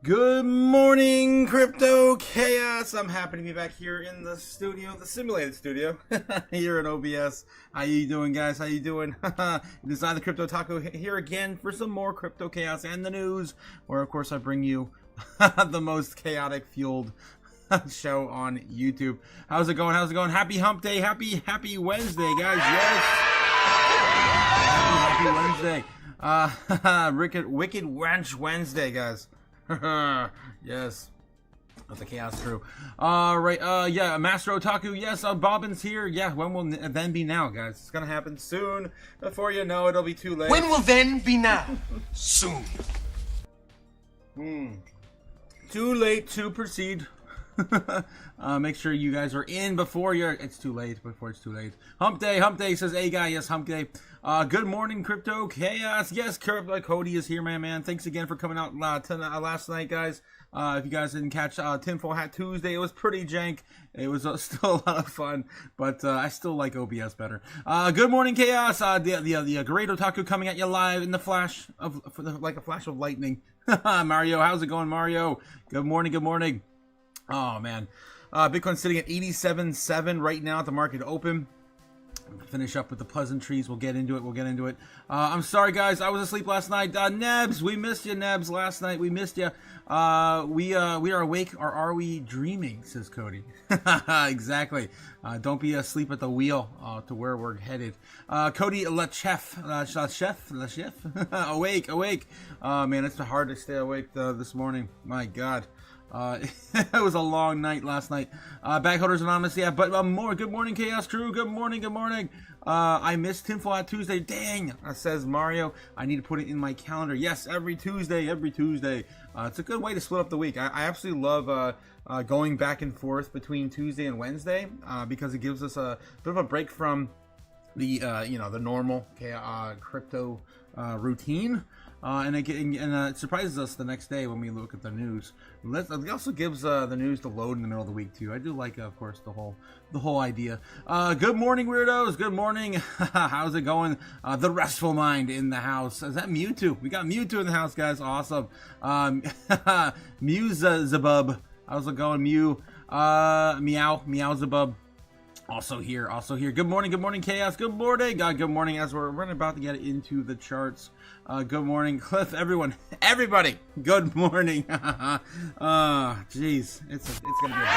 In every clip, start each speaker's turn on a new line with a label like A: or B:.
A: Good morning, Crypto Chaos. I'm happy to be back here in the studio, the simulated studio, here at OBS. How you doing, guys? How you doing? It is I, the Crypto Otaku, here again for some more Crypto Chaos and the news, where, of course, I bring you the most chaotic fueled show on YouTube. How's it going? How's it going? Happy Hump Day. Happy Wednesday, guys. Yes. Happy Wednesday. Wicked Wench Wednesday, guys. Yes, that's the Chaos crew. Right, yeah, Master Otaku, yes, Bobbin's here. Yeah, when will then be now, guys? It's gonna happen soon. Before you know it, it'll be too late.
B: When will then be now? Soon.
A: Too late to proceed. Make sure you guys are in before it's too late. Before it's too late. Hump day says, hey guy, yes, Hump Day. Good morning, Crypto Chaos. Yes, Cody is here, man. Thanks again for coming out last night, guys. If you guys didn't catch Tinfoil Hat Tuesday, it was pretty jank. It was still a lot of fun, but I still like OBS better. Good morning, Chaos. The great Otaku coming at you live in the flash of like a flash of lightning. Mario, how's it going, Mario? Good morning. Oh man, Bitcoin's sitting at 87.7 right now at the market open. Finish up with the pleasantries. We'll get into it. I'm sorry, guys. I was asleep last night. Nebs, we missed you, Nebs. Last night we missed you. We are awake, or are we dreaming? Says Cody. Exactly. Don't be asleep at the wheel to where we're headed. Cody, chef. Awake. Man, it's hard to stay awake this morning. My God. It was a long night last night. Backholders Anonymous, yeah, but more. Good morning, Chaos Crew. Good morning. I missed Tinfoil Hat Tuesday. Dang, says Mario. I need to put it in my calendar. Yes, every Tuesday. It's a good way to split up the week. I absolutely love going back and forth between Tuesday and Wednesday because it gives us a bit of a break from the the normal crypto routine. And it surprises us the next day when we look at the news. It also gives the news to load in the middle of the week too. I do like, of course, the whole idea. Good morning, weirdos. Good morning. How's it going? The restful mind in the house. Is that Mewtwo? We got Mewtwo in the house, guys. Awesome. Zabub. How's it going, Mew? Meow Zabub. Also here. Good morning, Chaos. Good morning. Good morning. As we're about to get into the charts. Good morning, Cliff. Everybody. Good morning. Jeez, it's gonna be a day.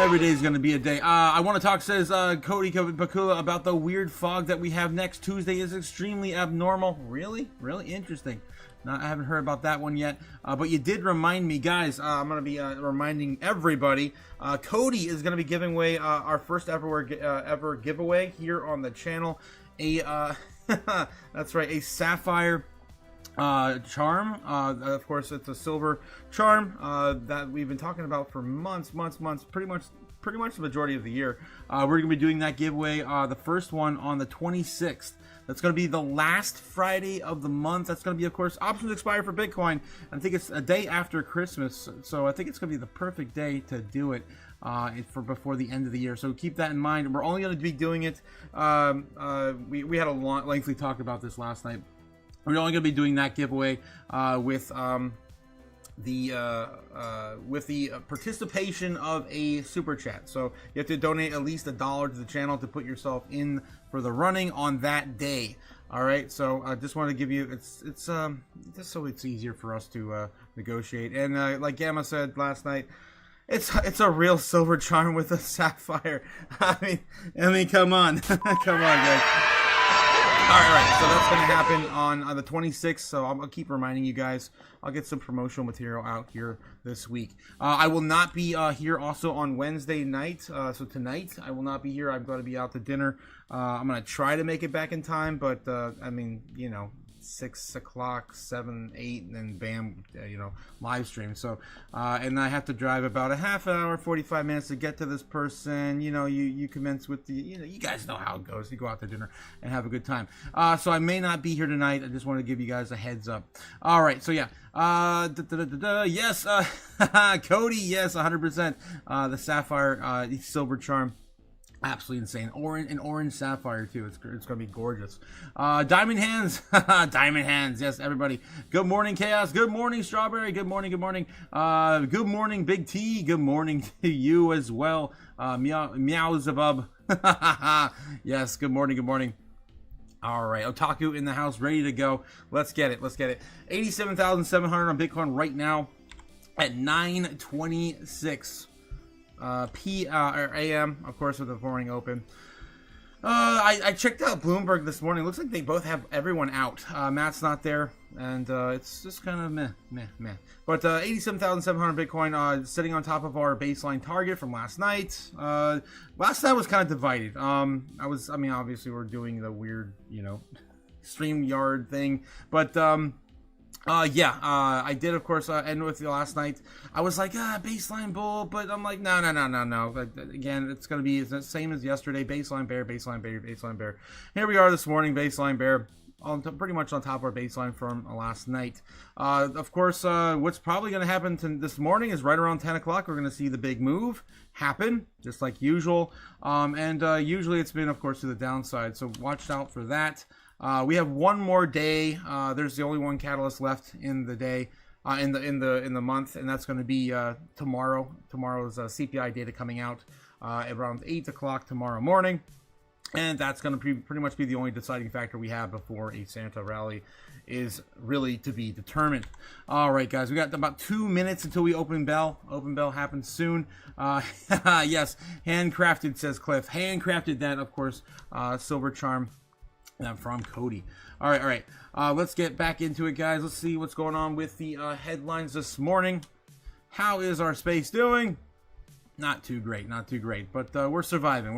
A: Every day's gonna be a day. I want to talk, says Cody Bakula, about the weird fog that we have next Tuesday is extremely abnormal. Really interesting. I haven't heard about that one yet, but you did remind me, guys. I'm going to be reminding everybody. Cody is going to be giving away our first ever giveaway here on the channel. That's right, a sapphire charm. Of course, it's a silver charm that we've been talking about for months. Pretty much the majority of the year. We're going to be doing that giveaway. The first one on the 26th. That's going to be the last Friday of the month. That's going to be, of course, options expire for Bitcoin. I think it's a day after Christmas, so I think it's going to be the perfect day to do it for before the end of the year. So keep that in mind. We're only going to be doing it. We had a lengthy talk about this last night. We're only going to be doing that giveaway with the participation of a super chat. So you have to donate at least $1 to the channel to put yourself in for the running on that day. All right, so I just want to give you it's just so it's easier for us to negotiate. And like Gamma said last night, it's a real silver charm with a sapphire. I mean, come on, guys. All right, so that's going to happen on the 26th, so I'll keep reminding you guys. I'll get some promotional material out here this week. I will not be here also on Wednesday night, so tonight I will not be here. I'm going to be out to dinner. I'm going to try to make it back in time, but, 6 o'clock, 7, 8, and then bam, live stream. So, and I have to drive about a half hour, 45 minutes to get to this person. You commence with you guys know how it goes. You go out to dinner and have a good time. So I may not be here tonight. I just want to give you guys a heads up. All right. So yeah. Yes. Cody. Yes. 100%. The sapphire, silver charm. Absolutely insane. Orange sapphire too. It's gonna be gorgeous. Diamond hands, diamond hands. Yes, everybody. Good morning, Chaos. Good morning, Strawberry. Good morning. Good morning. Good morning, Big T. Good morning to you as well. Meowzabub. Yes. Good morning. Good morning. All right, Otaku in the house, ready to go. Let's get it. Let's get it. 87,700 on Bitcoin right now at 9:26. AM, of course, with the morning open. I checked out Bloomberg this morning. Looks like they both have everyone out. Matt's not there, and it's just kind of meh. But 87,700 Bitcoin, sitting on top of our baseline target from last night. Last night was kind of divided. Obviously we're doing the weird, StreamYard thing, but I did, of course, end with you last night. I was like, baseline bull, but I'm like, no. Again, it's going to be the same as yesterday. Baseline bear, baseline bear, baseline bear. Here we are this morning, baseline bear, pretty much on top of our baseline from last night. Of course, what's probably going to happen this morning is right around 10 o'clock, we're going to see the big move happen, just like usual. Usually it's been, of course, to the downside, so watch out for that. We have one more day. There's the only one catalyst left in the day, in the month, and that's going to be tomorrow. Tomorrow's CPI data coming out around 8 o'clock tomorrow morning, and that's going to pretty much be the only deciding factor we have before a Santa rally is really to be determined. All right, guys, we got about 2 minutes until we open bell. Open bell happens soon. Yes, handcrafted, says Cliff. Handcrafted that, of course, silver charm. From Cody. All right. Let's get back into it, guys. Let's see what's going on with the headlines this morning. How is our space doing? Not too great, but we're surviving.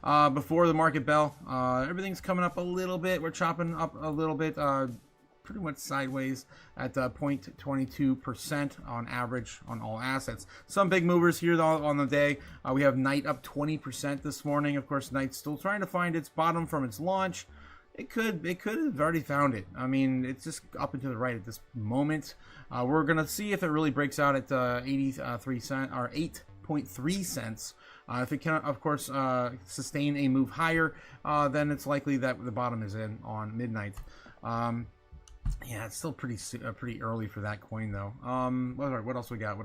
A: Before the market bell, everything's coming up a little bit. We're chopping up a little bit, pretty much sideways at 0.22% on average on all assets. Some big movers here on the day. We have Night up 20% this morning. Of course, Night's still trying to find its bottom from its launch. It could have already found it. I mean, it's just up and to the right at this moment. We're gonna see if it really breaks out at 83 cents or 8.3 cents. If it can, of course, sustain a move higher, then it's likely that the bottom is in on midnight. Yeah, it's still pretty early for that coin, though. What else we got?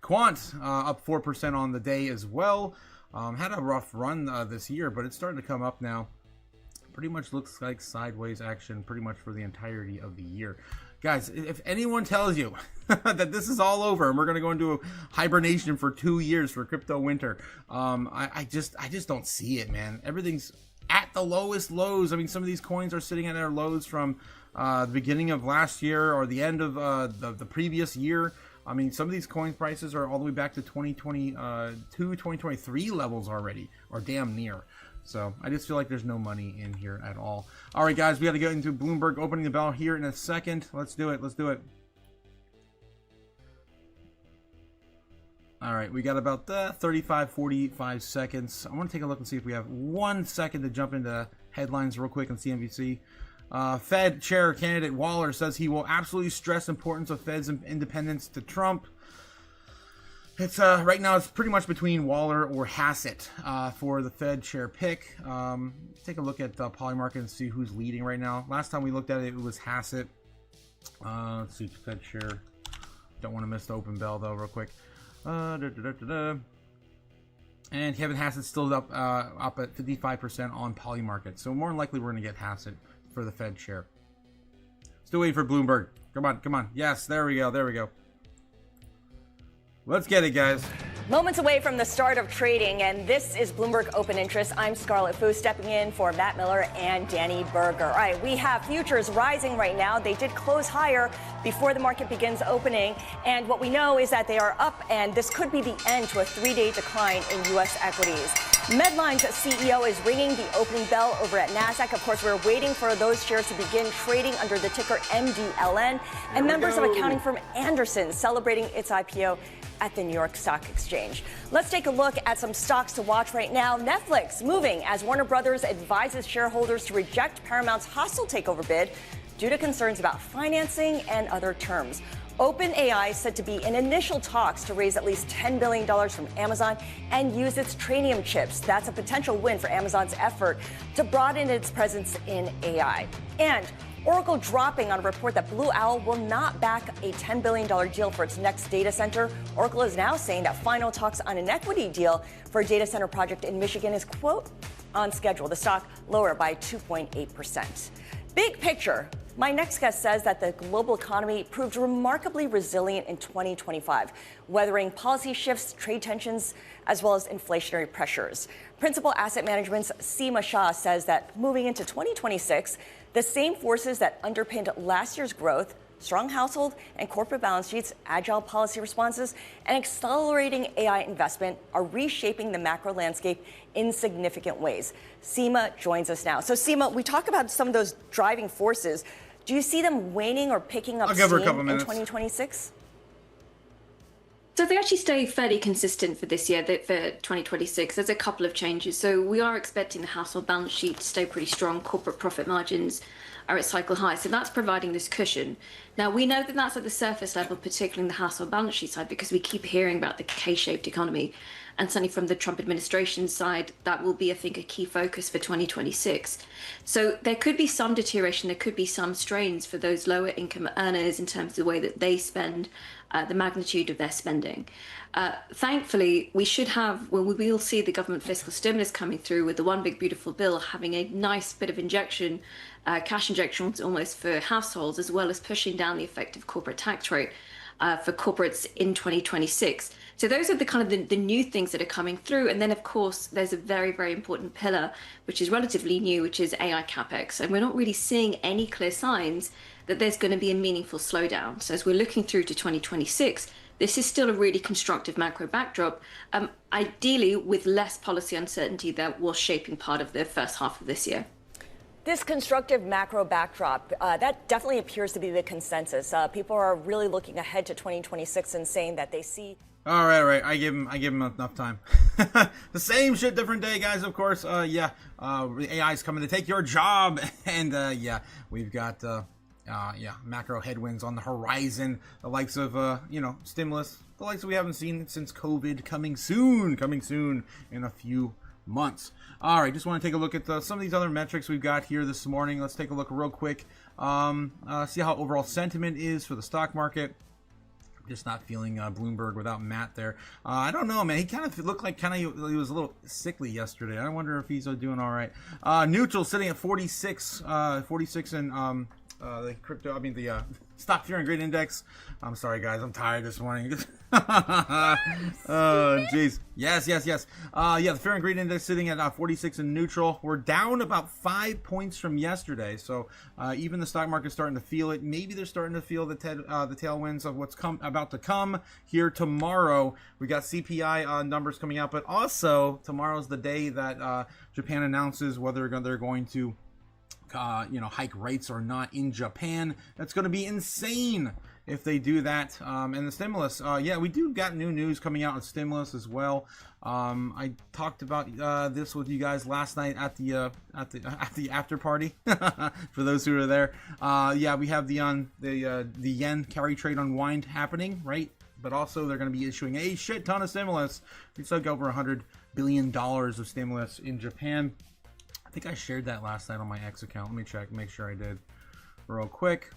A: Quant up 4% on the day as well. Had a rough run this year, but it's starting to come up now. Pretty much looks like sideways action pretty much for the entirety of the year. Guys, if anyone tells you that this is all over and we're going to go into a hibernation for 2 years for crypto winter, I just don't see it, man. Everything's at the lowest lows. I mean, some of these coins are sitting at their lows from the beginning of last year or the end of the previous year. I mean, some of these coin prices are all the way back to 2022, 2023 levels already, or damn near. So I just feel like there's no money in here at all. All right, guys, we got to get into Bloomberg opening the bell here in a second. Let's do it. All right, we got about 45 seconds. I want to take a look and see if we have 1 second to jump into headlines real quick on CNBC. Fed chair candidate Waller says he will absolutely stress importance of Fed's independence to Trump. It's right now it's pretty much between Waller or Hassett for the Fed chair pick. Take a look at Polymarket and see who's leading right now. Last time we looked at it, it was Hassett. Let's see, Fed chair. Don't want to miss the open bell though, real quick. And Kevin Hassett's still up at 55% on Polymarket. So more than likely we're going to get Hassett for the Fed chair. Still waiting for Bloomberg. Come on. Yes, there we go. Let's get it, guys.
C: Moments away from the start of trading, and this is Bloomberg Open Interest. I'm Scarlett Fu, stepping in for Matt Miller and Danny Berger. All right, we have futures rising right now. They did close higher before the market begins opening, and what we know is that they are up, and this could be the end to a 3-day decline in U.S. equities. Medline's CEO is ringing the opening bell over at NASDAQ. Of course, we're waiting for those shares to begin trading under the ticker MDLN, and members of accounting firm Anderson celebrating its IPO at the New York Stock Exchange. Let's take a look at some stocks to watch right now. Netflix moving as Warner Brothers advises shareholders to reject Paramount's hostile takeover bid due to concerns about financing and other terms. OpenAI is said to be in initial talks to raise at least $10 billion from Amazon and use its Trainium chips. That's a potential win for Amazon's effort to broaden its presence in AI. And Oracle dropping on a report that Blue Owl will not back a $10 billion deal for its next data center. Oracle is now saying that final talks on an equity deal for a data center project in Michigan is, quote, on schedule. The stock lower by 2.8%. Big picture. My next guest says that the global economy proved remarkably resilient in 2025, weathering policy shifts, trade tensions, as well as inflationary pressures. Principal Asset Management's Seema Shah says that moving into 2026, the same forces that underpinned last year's growth, strong household and corporate balance sheets, agile policy responses, and accelerating AI investment are reshaping the macro landscape in significant ways. Seema joins us now. So Seema, we talk about some of those driving forces. Do you see them waning or picking up steam in 2026?
D: So they actually stay fairly consistent for this year, for 2026. There's a couple of changes. So we are expecting the household balance sheet to stay pretty strong. Corporate profit margins are at cycle highs. So that's providing this cushion. Now, we know that that's at the surface level, particularly in the household balance sheet side, because we keep hearing about the K-shaped economy. And certainly from the Trump administration side, that will be, I think, a key focus for 2026. So there could be some deterioration, there could be some strains for those lower income earners in terms of the way that they spend, the magnitude of their spending. Thankfully, we will see the government fiscal stimulus coming through with the One Big Beautiful Bill having a nice bit of injection, cash injections almost for households, as well as pushing down the effective corporate tax rate for corporates in 2026. So those are the kind of the new things that are coming through. And then, of course, there's a very, very important pillar, which is relatively new, which is AI CapEx. And we're not really seeing any clear signs that there's going to be a meaningful slowdown. So as we're looking through to 2026, this is still a really constructive macro backdrop, ideally with less policy uncertainty that was shaping part of the first half of this year.
C: This constructive macro backdrop, that definitely appears to be the consensus. People are really looking ahead to 2026 and saying that they see.
A: All right. I give him enough time. The same shit, different day, guys. Of course. AI is coming to take your job, and we've got macro headwinds on the horizon. The likes of stimulus, the likes that we haven't seen since COVID, coming soon in a few months. All right, just want to take a look at some of these other metrics we've got here this morning. Let's take a look real quick. See how overall sentiment is for the stock market. Just not feeling Bloomberg without Matt there. I don't know, man. He kind of looked like he was a little sickly yesterday. I wonder if he's doing all right. Neutral sitting at 46 in the crypto. the stock fear and greed index. I'm sorry, guys. I'm tired this morning. Oh, jeez. Yes. The fear and greed index sitting at 46 in neutral. We're down about 5 points from yesterday. So even the stock market's starting to feel it. Maybe they're starting to feel the tailwinds of what's about to come here tomorrow. We got CPI numbers coming out, but also tomorrow's the day that Japan announces whether they're going to hike rates or not in Japan. That's going to be insane if they do that. And the stimulus, we do got new news coming out on stimulus as well. I talked about this with you guys last night at the after party. For those who were there, we have the yen carry trade unwind happening, right? But also they're going to be issuing a shit ton of stimulus. We still got over $100 billion of stimulus in Japan. I think I shared that last night on my X account. Let me check, make sure I did real quick.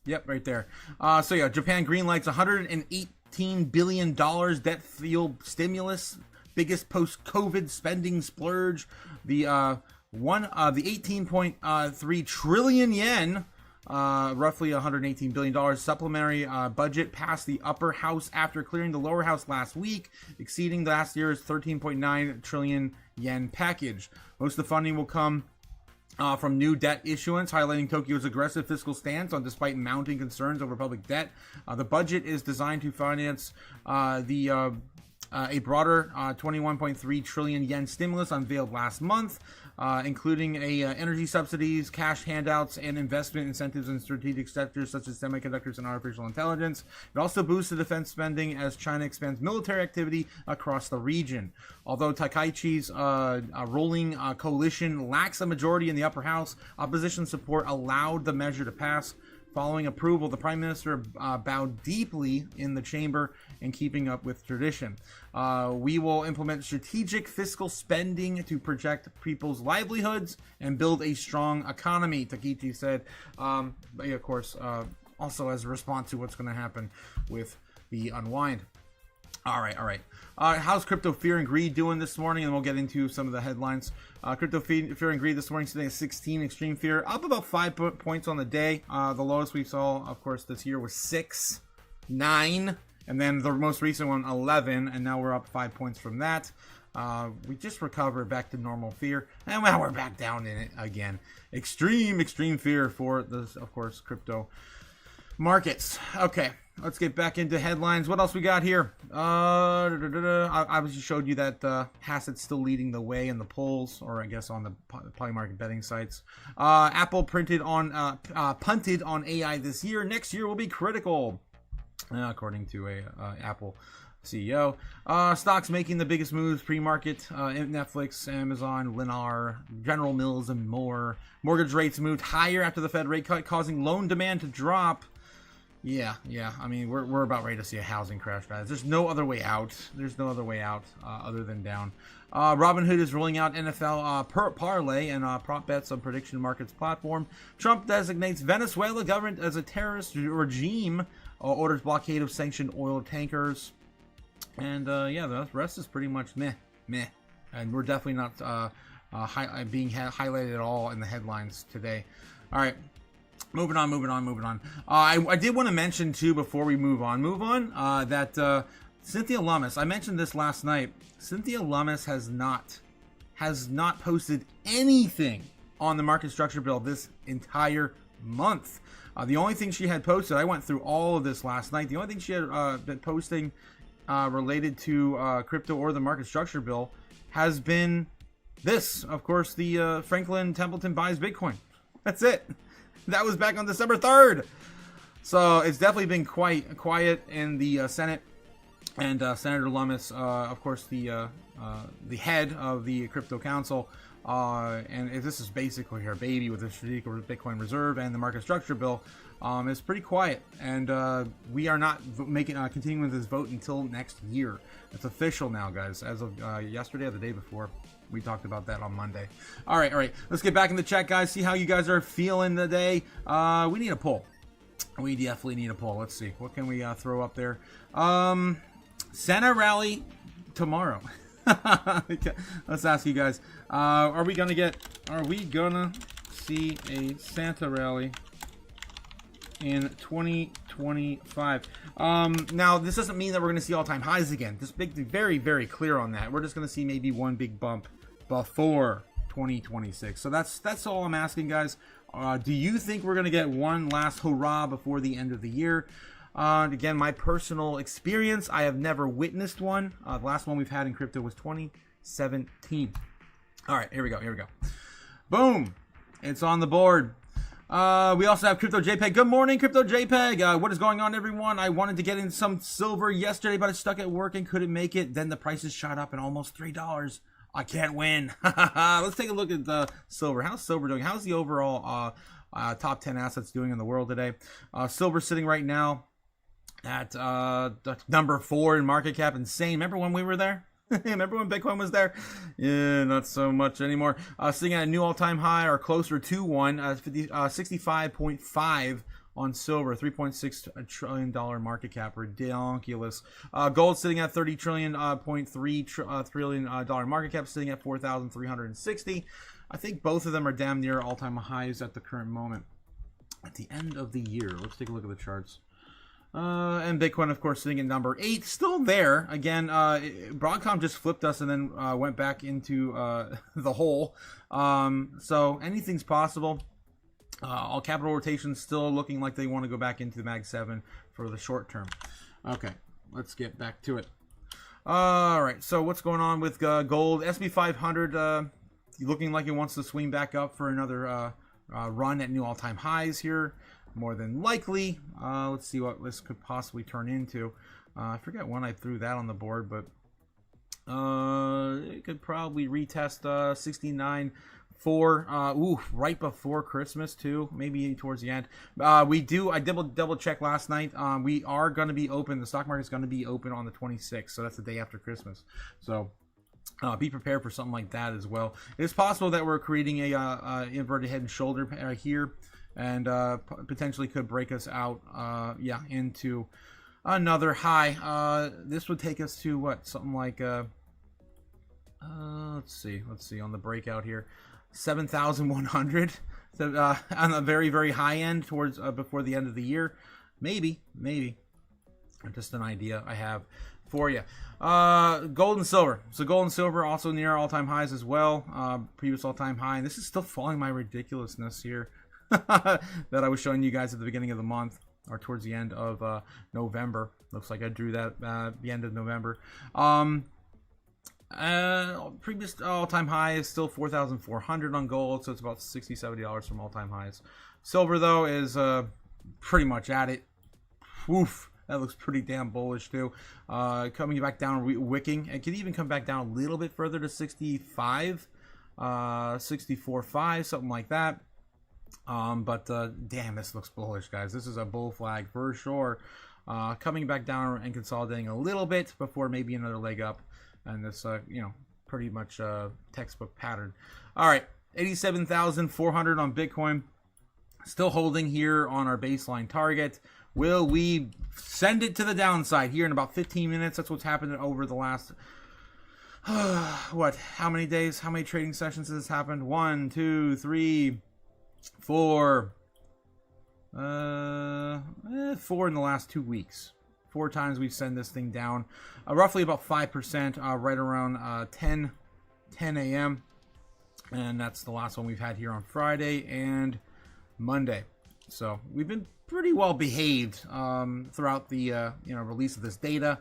A: Yep, right there. Japan greenlights $118 billion debt-fueled stimulus, biggest post-COVID spending splurge. The 18.3 trillion yen, roughly $118 billion supplementary budget passed the upper house after clearing the lower house last week, exceeding last year's 13.9 trillion yen package. Most of the funding will come from new debt issuance, highlighting Tokyo's aggressive fiscal stance despite mounting concerns over public debt. The budget is designed to finance a broader 21.3 trillion yen stimulus unveiled last month, including energy subsidies, cash handouts, and investment incentives in strategic sectors such as semiconductors and artificial intelligence. It also boosts the defense spending as China expands military activity across the region. Although Takaichi's ruling coalition lacks a majority in the upper house, opposition support allowed the measure to pass. Following approval, the Prime Minister bowed deeply in the chamber in keeping up with tradition. We will implement strategic fiscal spending to protect people's livelihoods and build a strong economy, Takichi said. But of course, also as a response to what's going to happen with the unwind. All right. How's Crypto Fear and Greed doing this morning? And we'll get into some of the headlines. Crypto Fear and Greed this morning sitting at 16. Extreme Fear up about 5 points on the day. The lowest we saw, of course, this year was 6, 9, and then the most recent one 11, and now we're up 5 points from that. We just recovered back to normal fear, and now we're back down in it again. Extreme fear for this, of course, crypto markets. Okay. Let's get back into headlines. What else we got here? I obviously showed you that Hassett's still leading the way in the polls, or I guess on the polymarket betting sites. Apple punted on AI this year. Next year will be critical, according to a Apple CEO. Stocks making the biggest moves pre-market. Netflix, Amazon, Lennar, General Mills, and more. Mortgage rates moved higher after the Fed rate cut, causing loan demand to drop. Yeah. I mean, we're about ready to see a housing crash, guys. There's no other way out. Other than down. Robinhood is rolling out NFL parlay and prop bets on prediction markets platform. Trump designates Venezuela government as a terrorist regime. Orders blockade of sanctioned oil tankers. And the rest is pretty much meh. And we're definitely not being highlighted at all in the headlines today. All right. Moving on. I did want to mention too before we move on that Cynthia Lummis, I mentioned this last night. Cynthia Lummis has not posted anything on the market structure bill this entire month. The only thing she had posted, I went through all of this last night. The only thing she had been posting related to crypto or the market structure bill has been this, of course, the Franklin Templeton buys Bitcoin. That's it. That was back on December 3rd. So it's definitely been quite quiet in the Senate. And Senator Lummis, of course, the head of the Crypto Council, and this is basically her baby with the strategic Bitcoin reserve and the market structure bill, is pretty quiet. And we are not continuing with this vote until next year. It's official now, guys, as of yesterday or the day before. We talked about that on Monday. All right. Let's get back in the chat, guys. See how you guys are feeling today. We need a poll. We definitely need a poll. Let's see. What can we throw up there? Santa rally tomorrow. Let's ask you guys. Are we gonna see a Santa rally in 2025? Now, this doesn't mean that we're going to see all-time highs again. Just very, very clear on that. We're just going to see maybe one big bump before 2026. So that's all I'm asking, guys. Do you think we're going to get one last hurrah before the end of the year? Again, my personal experience, I have never witnessed one. The last one we've had in crypto was 2017. All right, here we go. Boom. It's on the board. We also have Crypto JPEG. Good morning, Crypto JPEG. What is going on, everyone? I wanted to get in some silver yesterday, but I stuck at work and couldn't make it. Then the prices shot up and almost $3. I can't win. Let's take a look at the silver. How's silver doing? How's the overall top 10 assets doing in the world today? Silver sitting right now at number 4 in market cap. Insane. Remember when we were there? Remember when Bitcoin was there? Yeah, not so much anymore. Sitting at a new all-time high, or closer to one, 65.5 on silver, $3.6 trillion market cap, ridiculous. Gold sitting at $30 trillion, $0.3 trillion market cap, sitting at 4,360. I think both of them are damn near all-time highs at the current moment. At the end of the year, let's take a look at the charts. And Bitcoin, of course, sitting at number 8, still there. Again, Broadcom just flipped us and then went back into the hole. So anything's possible. All capital rotations still looking like they want to go back into the Mag 7 for the short term. Okay, let's get back to it. All right, so what's going on with gold? SP 500 looking like it wants to swing back up for another run at new all-time highs here. More than likely. Let's see what this could possibly turn into. I forget when I threw that on the board, but it could probably retest right before Christmas too, maybe towards the end. I double check last night. We are going to be open. The stock market is going to be open on the 26th, so that's the day after Christmas. So be prepared for something like that as well. It's possible that we're creating a inverted head and shoulder here, and potentially could break us out, into another high. This would take us to what, something like let's see on the breakout here, 7,100. So, on the very, very high end towards before the end of the year, maybe. Just an idea I have for you. Gold and silver. So gold and silver also near all-time highs as well. Previous all-time high, and this is still following my ridiculousness here that I was showing you guys at the beginning of the month, or towards the end of November. Looks like I drew that the end of November. Previous all-time high is still 4,400 on gold, so it's about $60-70 from all-time highs. Silver though is pretty much at it. Woof, that looks pretty damn bullish too. Coming back down, wicking. It could even come back down a little bit further to 65, 64.5, something like that. But damn, this looks bullish, guys. This is a bull flag for sure. Coming back down and consolidating a little bit before maybe another leg up. And this, pretty much textbook pattern. All right, 87,400 on Bitcoin. Still holding here on our baseline target. Will we send it to the downside here in about 15 minutes? That's what's happened over the last, how many days? How many trading sessions has this happened? 1, 2, 3, 4. 4 in the last 2 weeks. 4 times we've sent this thing down, roughly about 5%, right around 10 a.m. And that's the last one we've had here on Friday and Monday. So we've been pretty well behaved throughout the release of this data.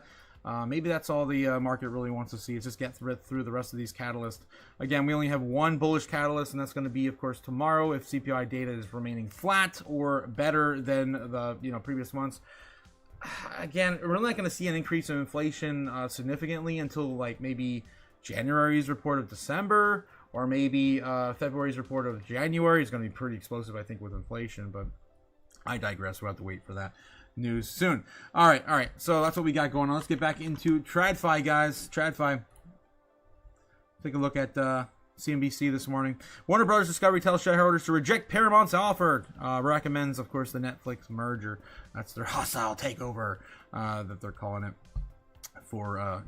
A: Maybe that's all the market really wants to see, is just get through the rest of these catalysts. Again, we only have one bullish catalyst, and that's going to be, of course, tomorrow if CPI data is remaining flat or better than the previous months. Again, we're not going to see an increase in inflation significantly until like maybe January's report of December, or maybe February's report of January. Is going to be pretty explosive, I think, with inflation, but I digress. We'll have to wait for that news soon. All right. So that's what we got going on. Let's get back into TradFi, guys. TradFi. Take a look at CNBC this morning. Warner Brothers Discovery tells shareholders to reject Paramount's offer. Recommends, of course, the Netflix merger. That's their hostile takeover that they're calling it for,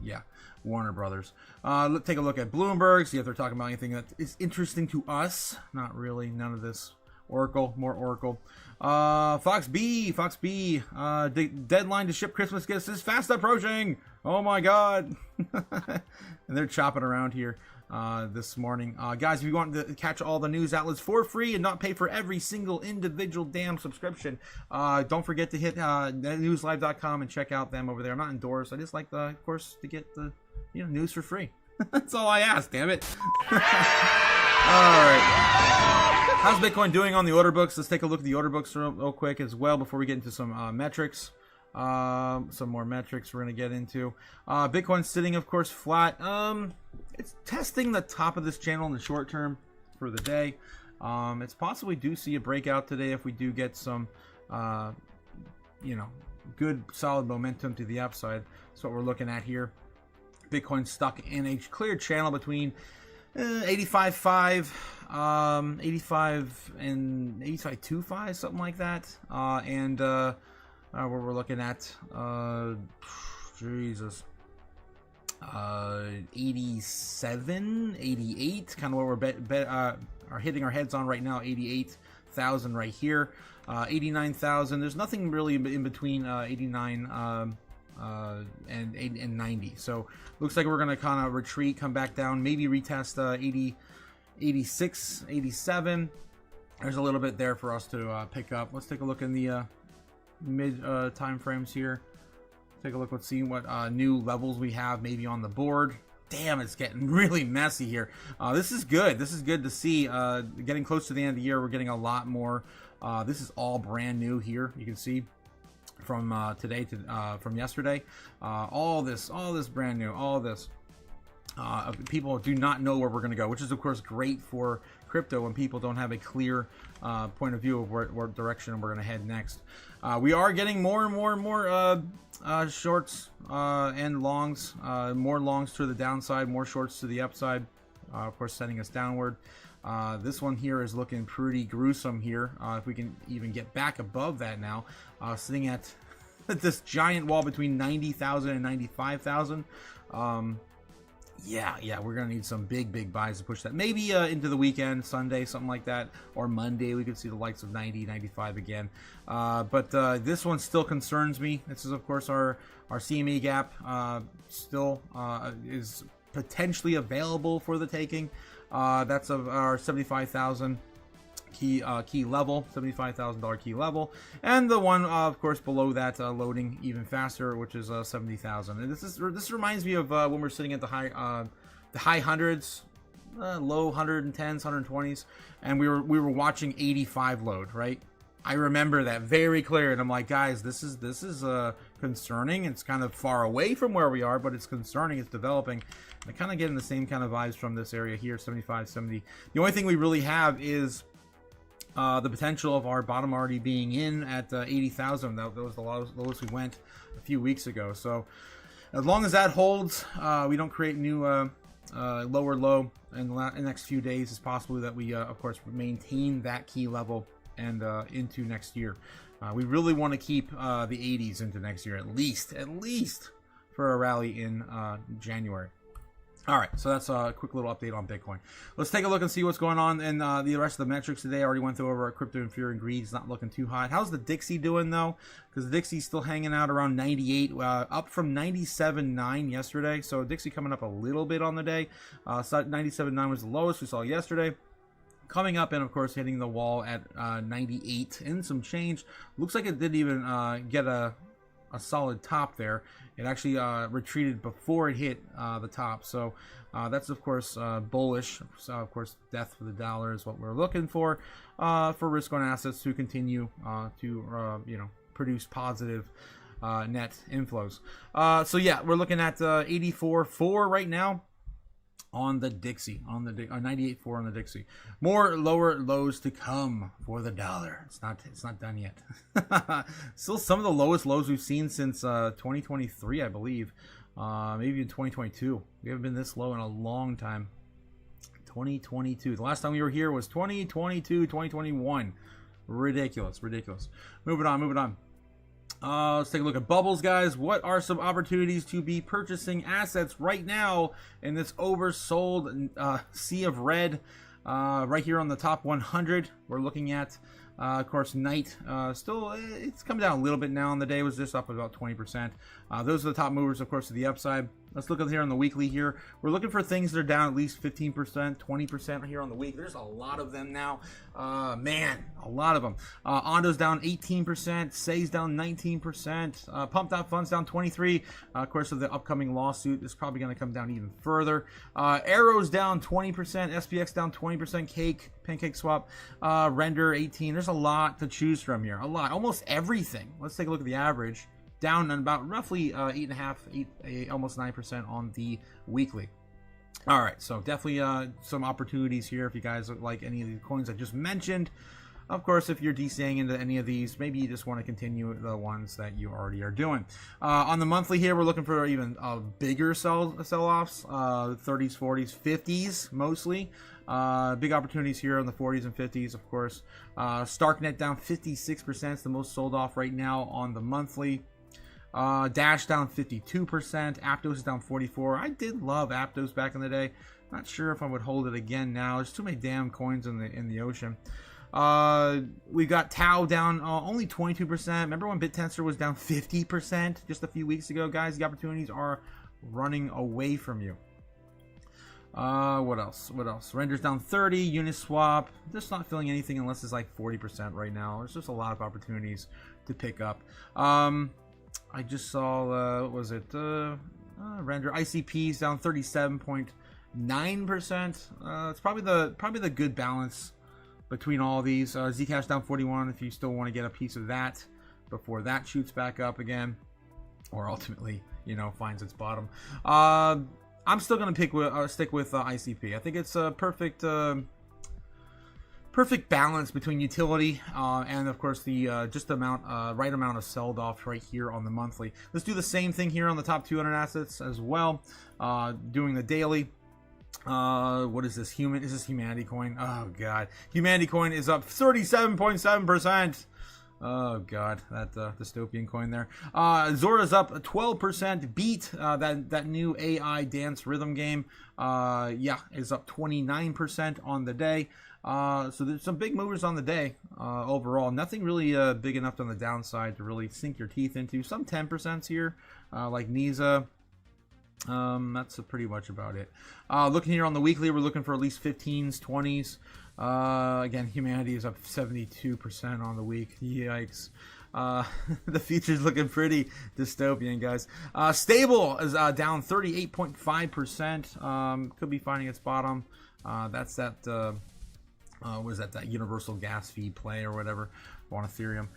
A: Warner Brothers. Let's take a look at Bloomberg, see if they're talking about anything that is interesting to us. Not really. None of this. Oracle, more Oracle. Fox B. The deadline to ship Christmas gifts is fast approaching. Oh my God. And they're chopping around here this morning. Guys, if you want to catch all the news outlets for free and not pay for every single individual damn subscription, don't forget to hit newslive.com and check out them over there. I'm not endorsed. I just like, of course, to get the news for free. That's all I ask, damn it. All right. How's Bitcoin doing on the order books? Let's take a look at the order books real quick as well before we get into some metrics. Some more metrics we're going to get into. Bitcoin's sitting, of course, flat. It's testing the top of this channel in the short term for the day. It's possible we do see a breakout today if we do get some, good solid momentum to the upside. That's what we're looking at here. Bitcoin's stuck in a clear channel between 85.5, 85 and 85.25, something like that. And where we're looking at, 87, 88, kind of where we're are hitting our heads on right now. 88,000 right here, 89,000. There's nothing really in between 89 and 90. So looks like we're gonna kind of retreat, come back down, maybe retest 80, 86, 87. There's a little bit there for us to pick up. Let's take a look in the mid time frames here. Take a look. Let's see what new levels we have maybe on the board. Damn, it's getting really messy here. This is good. This is good to see. Getting close to the end of the year, we're getting a lot more. This is all brand new here. You can see from today to from yesterday. All this brand new. All this. People do not know where we're going to go, which is of course great for crypto when people don't have a clear point of view of what direction we're going to head next. We are getting more and more shorts and longs, more longs to the downside, more shorts to the upside, of course setting us downward. This one here is looking pretty gruesome here. If we can even get back above that now, sitting at this giant wall between 90,000 and 95,000. Yeah, we're gonna need some big buys to push that. Maybe into the weekend, Sunday, something like that, or Monday we could see the likes of 90, 95 again. But this one still concerns me. This is of course our CME gap still is potentially available for the taking. That's of our 75,000 key level, $75,000 key level, and the one of course below that loading even faster, which is 70,000. And this reminds me of when we're sitting at the high hundreds, low 110s, 120s, and we were watching 85 load, right? I remember that very clear, and I'm like, guys, this is concerning. It's kind of far away from where we are, but it's concerning. It's developing. I'm kind of getting the same kind of vibes from this area here, 75, 70. The only thing we really have is the potential of our bottom already being in at 80,000. That was the lowest we went a few weeks ago. So as long as that holds, we don't create new lower low in the next few days, it's possible that we, of course, maintain that key level and into next year. We really want to keep the 80s into next year, at least for a rally in January. All right, so that's a quick little update on Bitcoin. Let's take a look and see what's going on in the rest of the metrics today. I already went through over crypto and fear and greed. It's not looking too hot. How's the Dixie doing though? Because the Dixie's still hanging out around 98, up from 97.9 yesterday. So Dixie coming up a little bit on the day. 97.9 was the lowest we saw yesterday. Coming up and of course hitting the wall at 98 and some change. Looks like it didn't even get a solid top there. It actually retreated before it hit the top, so that's of course bullish. So of course death for the dollar is what we're looking for risk on assets to continue to produce positive net inflows. So yeah, we're looking at 84.4 right now on the Dixie, on the 98.4 on the Dixie. More lower lows to come for the dollar. It's not done yet. Still some of the lowest lows we've seen since 2023, I believe. Maybe in 2022. We haven't been this low in a long time. 2022. The last time we were here was 2022, 2021. Ridiculous. Moving on. Let's take a look at bubbles, guys. What are some opportunities to be purchasing assets right now in this oversold sea of red? Right here on the top 100, we're looking at, of course, night. Still, it's come down a little bit now on the day. It was just up about 20%. Those are the top movers, of course, to the upside. Let's look at here on the weekly here. We're looking for things that are down at least 15%, 20% here on the week. There's a lot of them now. Man, a lot of them. Ondo's down 18%. Say's down 19%. Pumped Out Funds down 23%. Of course, of the upcoming lawsuit, it's probably going to come down even further. Arrow's down 20%. SPX down 20%. Cake, Pancake Swap, Render 18%. There's a lot to choose from here. A lot. Almost everything. Let's take a look at the average. Down on about roughly 8.5%, almost 9% on the weekly. All right, so definitely some opportunities here if you guys like any of the coins I just mentioned. Of course, if you're DCing into any of these, maybe you just want to continue the ones that you already are doing. On the monthly here, we're looking for even bigger sell-offs, 30s, 40s, 50s mostly. Big opportunities here on the 40s and 50s, of course. Starknet down 56%. It's the most sold off right now on the monthly. Dash down 52%. Aptos is down 44%. I did love Aptos back in the day. Not sure if I would hold it again now. There's too many damn coins in the ocean. We've got Tau down only 22%. Remember when BitTensor was down 50% just a few weeks ago, guys? The opportunities are running away from you. What else? Render's down 30%. Uniswap, just not feeling anything unless it's like 40% right now. There's just a lot of opportunities to pick up. I just saw, what was it? Render ICP's down 37.9%. It's probably the good balance between all these. Zcash down 41% if you still want to get a piece of that before that shoots back up again, or ultimately, finds its bottom. I'm still going to stick with ICP. I think it's a perfect balance between utility and of course the just amount right amount of sold off right here on the monthly. Let's do the same thing here on the top 200 assets as well. Doing the daily. What is this? Is this Humanity Coin? Oh god, Humanity Coin is up 37.7%. Oh god, that dystopian coin there. Zora's up 12%. Beat, that new AI dance rhythm game, yeah, is up 29% on the day. So there's some big movers on the day. Overall, nothing really big enough on the downside to really sink your teeth into. Some 10% here, like Nisa. That's pretty much about it. Looking here on the weekly, we're looking for at least 15s, 20s. Again, Humanity is up 72% on the week. Yikes. The future's looking pretty dystopian, guys. Stable is down 38.5%. Could be finding its bottom. That's that, what is that? That universal gas fee play or whatever on Ethereum.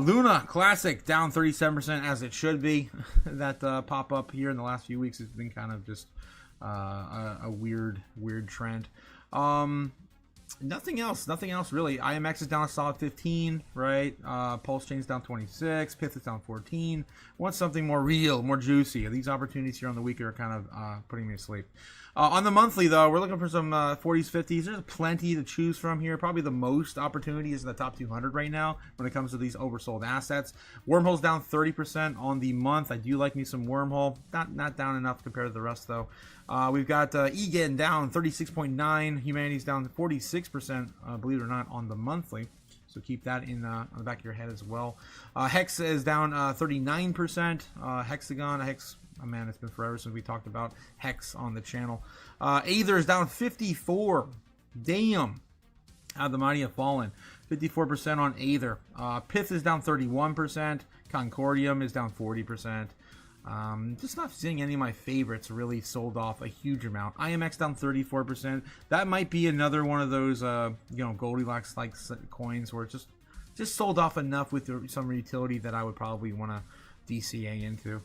A: Luna Classic down 37% as it should be. That pop up here in the last few weeks has been kind of just a weird trend. Nothing else really. IMX is down a solid 15, right? Pulse Chain's down 26, Pith is down 14. Want something more real, more juicy. These opportunities here on the week are kind of putting me to sleep. On the monthly, though, we're looking for some 40s, 50s. There's plenty to choose from here. Probably the most opportunity is in the top 200 right now when it comes to these oversold assets. Wormhole's down 30% on the month. I do like me some Wormhole. Not down enough compared to the rest, though. We've got Egan down 36.9. Humanity's down 46%, believe it or not, on the monthly. So keep that in on the back of your head as well. Hex is down 39%. Hexagon, Hex, oh man, it's been forever since we talked about Hex on the channel. Aether is down 54. Damn. How the mighty have fallen. 54% on Aether. Pith is down 31%. Concordium is down 40%. Just not seeing any of my favorites really sold off a huge amount. IMX down 34%. That might be another one of those, Goldilocks like coins where it's just sold off enough with some utility that I would probably want to DCA into.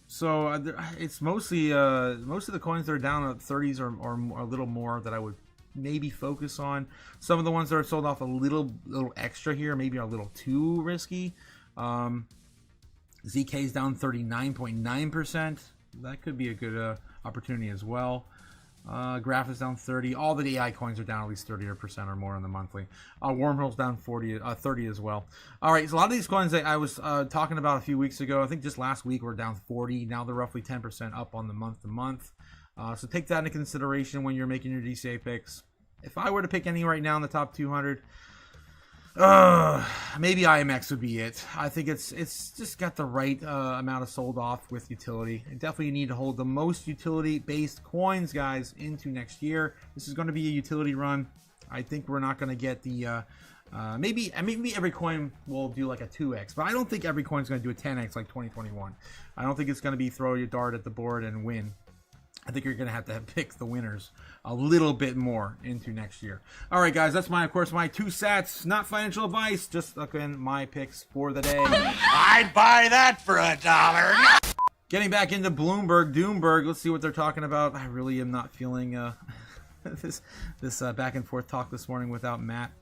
A: So it's mostly most of the coins that are down at 30s or a little more that I would maybe focus on. Some of the ones that are sold off a little extra here, maybe are a little too risky. ZK is down 39.9%. That could be a good opportunity as well. Graph is down 30. All the AI coins are down at least 30% or more on the monthly. Wormhole's down 30 as well. All right, so a lot of these coins that I was talking about a few weeks ago, I think just last week were down 40. Now they're roughly 10% up on the month-to-month. So take that into consideration when you're making your DCA picks. If I were to pick any right now in the top 200, maybe IMX would be it. I think it's just got the right amount of sold off with utility. And definitely you need to hold the most utility-based coins, guys, into next year. This is going to be a utility run. I think we're not going to get the maybe every coin will do like a 2x, but I don't think every coin's going to do a 10x like 2021. I don't think it's going to be throw your dart at the board and win. I think you're going to have pick the winners a little bit more into next year. All right, guys, that's my 2 sets. Not financial advice, just again my picks for the day.
B: I'd buy that for $1.
A: Getting back into Doomberg. Let's see what they're talking about. I really am not feeling this back and forth talk this morning without Matt.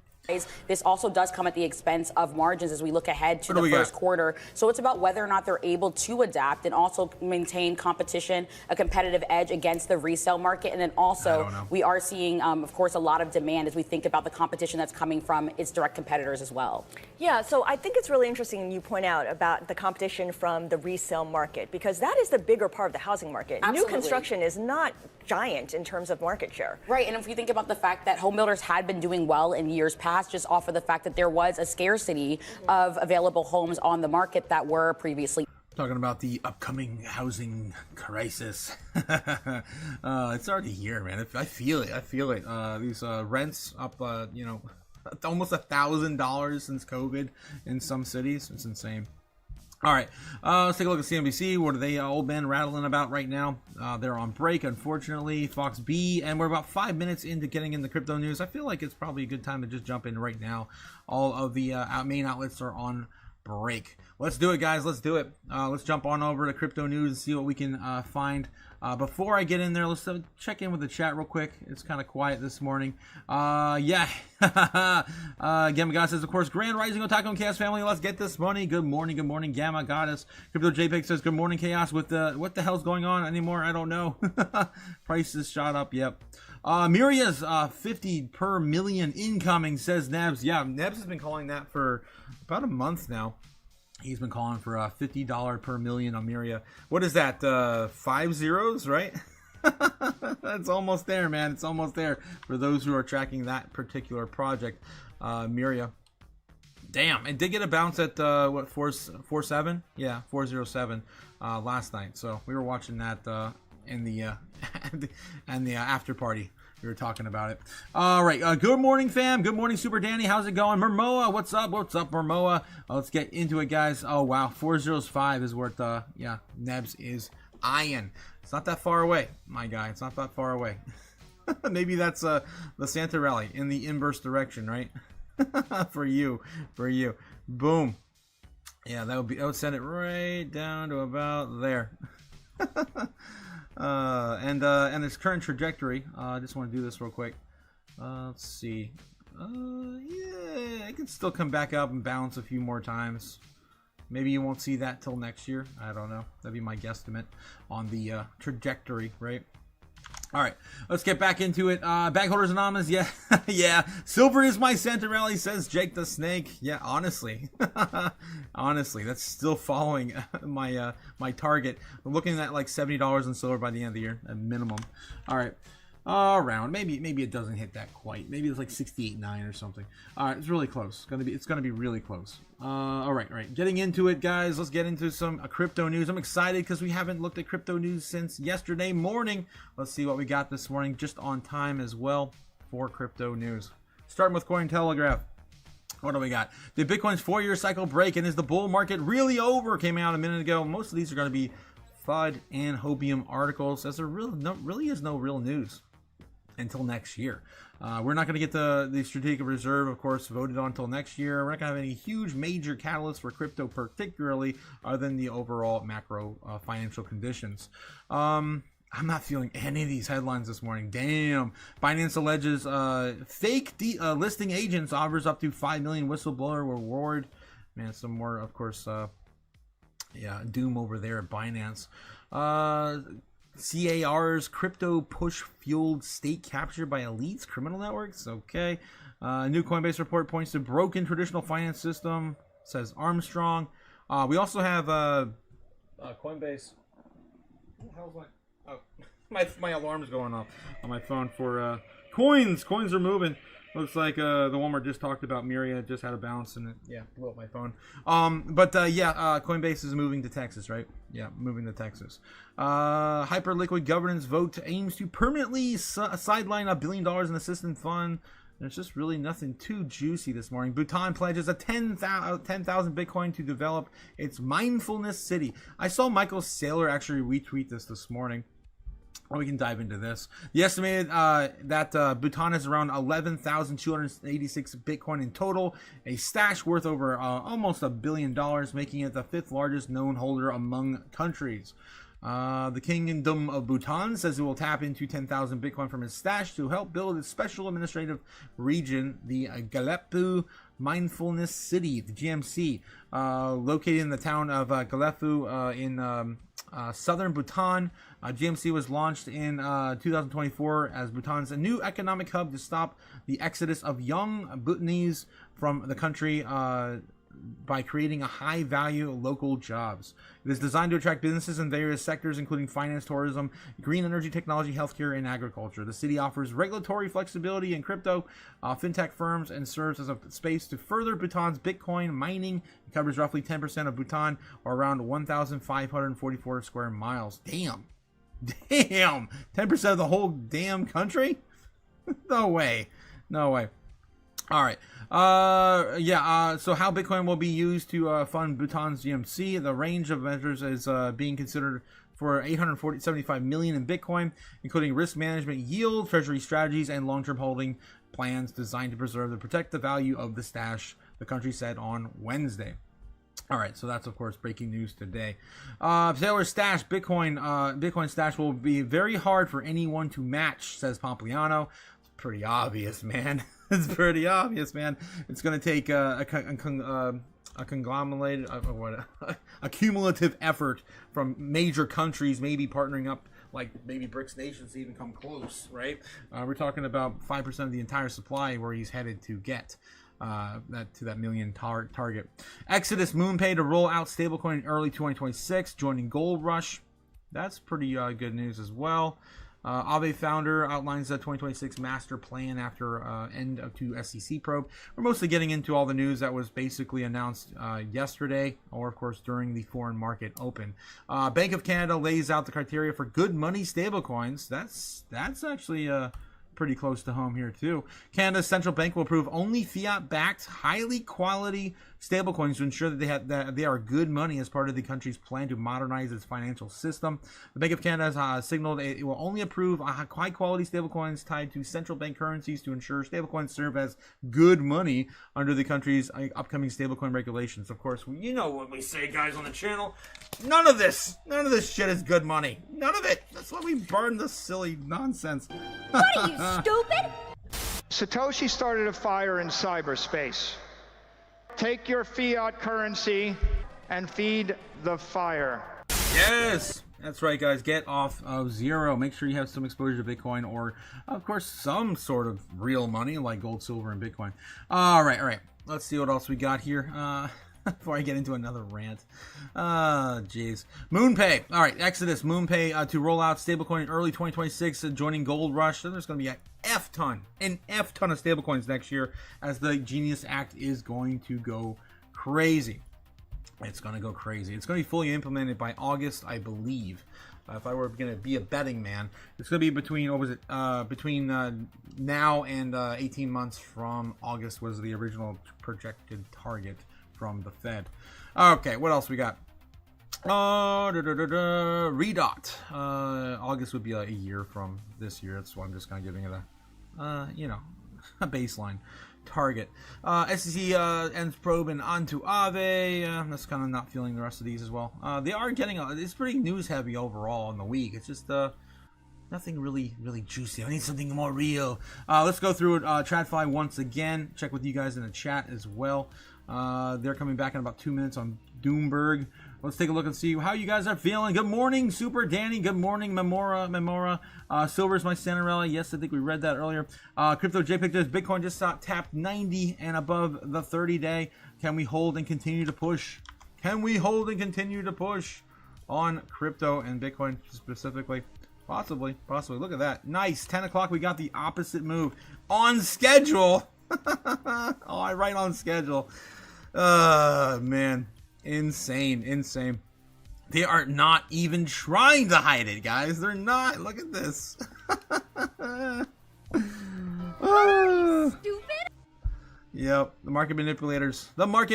E: This also does come at the expense of margins as we look ahead to the first quarter. So it's about whether or not they're able to adapt and also maintain competition, a competitive edge against the resale market. And then also we are seeing, of course, a lot of demand as we think about the competition that's coming from its direct competitors as well.
C: Yeah, so I think it's really interesting you point out about the competition from the resale market, because that is the bigger part of the housing market.
E: Absolutely.
C: New construction is not giant in terms of market share.
E: Right, and if you think about the fact that home builders had been doing well in years past, just off of the fact that there was a scarcity of available homes on the market that were previously.
A: Talking about the upcoming housing crisis. It's already here, man. I feel it. These rents up, almost $1,000 since COVID in some cities. It's insane. All right, let's take a look at CNBC. What are they old men rattling about right now? They're on break, unfortunately. Fox B, and we're about 5 minutes into getting in the crypto news. I feel like it's probably a good time to just jump in right now. All of the main outlets are on break. Let's do it, guys. Let's do it. Let's jump on over to crypto news and see what we can find. Before I get in there, let's check in with the chat real quick. It's kind of quiet this morning. Yeah. Gamma God says, of course, Grand Rising Otaku and Chaos family. Let's get this money. Good morning, Gamma Goddess. Crypto JPEG says, good morning, Chaos. With what the hell's going on anymore? I don't know. Prices shot up. Yep. Miria's 50 per million incoming, says Nebs. Yeah, Nebs has been calling that for about a month now. He's been calling for $50 per million on Miria. What is that? 5 zeros, right? That's almost there, man. It's almost there for those who are tracking that particular project. Miria. Damn, it did get a bounce at what, 4.7? Yeah, 407 last night. So we were watching that in the and the after party. We were talking about it. All right. Good morning, fam. Good morning, Super Danny. How's it going? Mermoa, what's up? What's up, Mermoa? Let's get into it, guys. Oh, wow. 405 is worth, yeah, Nebs is eyeing. It's not that far away, my guy. It's not that far away. Maybe that's the Santa Rally in the inverse direction, right? For you. Boom. Yeah, that would send it right down to about there. And its current trajectory. I just want to do this real quick. Let's see. Yeah, it can still come back up and bounce a few more times. Maybe you won't see that till next year. I don't know. That'd be my guesstimate on the trajectory, right? All right, let's get back into it. Bag Holders Anonymous, yeah, yeah. Silver is my Santa Rally, says Jake the Snake. Yeah, honestly, honestly, that's still following my my target. I'm looking at like $70 in silver by the end of the year, at minimum. All right, around maybe it doesn't hit that quite. Maybe it's like 68.9 or something. All right, it's really close. It's gonna be really close. All right. Getting into it, guys. Let's get into some crypto news. I'm excited because we haven't looked at crypto news since yesterday morning. Let's see what we got this morning, just on time as well for crypto news. Starting with Cointelegraph. What do we got? Did Bitcoin's 4-year cycle break, and is the bull market really over? Came out a minute ago. Most of these are going to be FUD and Hopium articles, as there really is no real news until next year. We're not going to get the strategic reserve, of course, voted on until next year. We're not going to have any huge major catalysts for crypto, particularly other than the overall macro financial conditions. I'm not feeling any of these headlines this morning. Damn. Binance alleges fake listing agents offers up to 5 million whistleblower reward. Man, some more, of course, yeah, doom over there at Binance. CAR's crypto push fueled state capture by elites, criminal networks. Okay. New Coinbase report points to broken traditional finance system, says Armstrong. We also have Coinbase. What the hell's my alarm's going off on my phone for coins. Coins are moving. Looks like the one we just talked about, Miria, just had a bounce and it, blew up my phone. Coinbase is moving to Texas, right? Yeah, moving to Texas. Hyperliquid governance vote aims to permanently sideline $1 billion in assistance fund. There's just really nothing too juicy this morning. Bhutan pledges a 10,000 Bitcoin to develop its mindfulness city. I saw Michael Saylor actually retweet this morning. We can dive into this. The estimated that Bhutan has around 11,286 Bitcoin in total, a stash worth over almost $1 billion, making it the 5th largest known holder among countries. The Kingdom of Bhutan says it will tap into 10,000 Bitcoin from its stash to help build its special administrative region, the Galeppu Mindfulness City, the GMC, located in the town of Galeppu in southern Bhutan. GMC was launched in 2024 as Bhutan's new economic hub to stop the exodus of young Bhutanese from the country by creating a high-value local jobs. It is designed to attract businesses in various sectors, including finance, tourism, green energy, technology, healthcare, and agriculture. The city offers regulatory flexibility in crypto, fintech firms, and serves as a space to further Bhutan's Bitcoin mining. It covers roughly 10% of Bhutan, or around 1,544 square miles. Damn. 10% of the whole damn country? No way. All right. So how Bitcoin will be used to fund Bhutan's GMC. The range of measures is being considered for $875 million in Bitcoin, including risk management, yield, treasury strategies, and long-term holding plans designed to preserve and protect the value of the stash, the country said on Wednesday. All right, so that's of course breaking news today. Taylor Stash, Bitcoin Stash will be very hard for anyone to match, says Pompliano. It's pretty obvious, man. It's pretty obvious, man. It's going to take a conglomerate, a cumulative effort from major countries, maybe partnering up, like maybe BRICS nations, to even come close, right? We're talking about 5% of the entire supply where he's headed to get. That million target. Exodus MoonPay to roll out stablecoin in early 2026, joining Gold Rush. That's pretty good news as well. Aave founder outlines the 2026 master plan after end of 2 SEC probe. We're mostly getting into all the news that was basically announced yesterday, or of course during the foreign market open. Bank of Canada lays out the criteria for good money stablecoins. That's actually pretty close to home here too. Canada's central bank will approve only fiat-backed, highly quality stablecoins to ensure that they are good money as part of the country's plan to modernize its financial system. The Bank of Canada has signaled it will only approve high-quality stablecoins tied to central bank currencies to ensure stablecoins serve as good money under the country's upcoming stablecoin regulations. Of course, you know what we say, guys, on the channel. None of this shit is good money. None of it. That's why we burn this silly nonsense.
C: What are you, stupid?
F: Satoshi started a fire in cyberspace. Take your fiat currency and feed the fire.
A: Yes, that's right, guys. Get off of zero. Make sure you have some exposure to Bitcoin, or of course some sort of real money like gold, silver, and Bitcoin. All right. Let's see what else we got here. Before I get into another rant. Jeez. MoonPay. All right, Exodus MoonPay to roll out stablecoin in early 2026, joining Gold Rush. So there's going to be an F ton of stablecoins next year, as the Genius Act is going to go crazy. It's going to go crazy. It's going to be fully implemented by August, I believe. If I were going to be a betting man, it's going to be between now and 18 months from August was the original projected target from the Fed. Okay, what else we got? Redot. August would be a year from this year. That's why I'm just kind of giving it a baseline target. SEC ends probe and onto Aave. That's kind of not feeling the rest of these as well. They are getting it's pretty news heavy overall in the week. It's just nothing really juicy. I need something more real. Let's go through it. TradFi once again. Check with you guys in the chat as well. They're coming back in about 2 minutes on Doomberg. Let's take a look and see how you guys are feeling. Good morning, Super Danny. Good morning, Memora. Silver's my Cinderella. Yes, I think we read that earlier. Crypto JPEG does Bitcoin just tapped 90 and above the 30-day. Can we hold and continue to push? Can we hold and continue to push on crypto and Bitcoin specifically? Possibly. Look at that. Nice. 10 o'clock, we got the opposite move. On schedule. Oh, right on schedule. Man. Insane. They are not even trying to hide it, guys. They're not. Look at this.
C: Stupid.
A: Yep. The market manipulators. They're not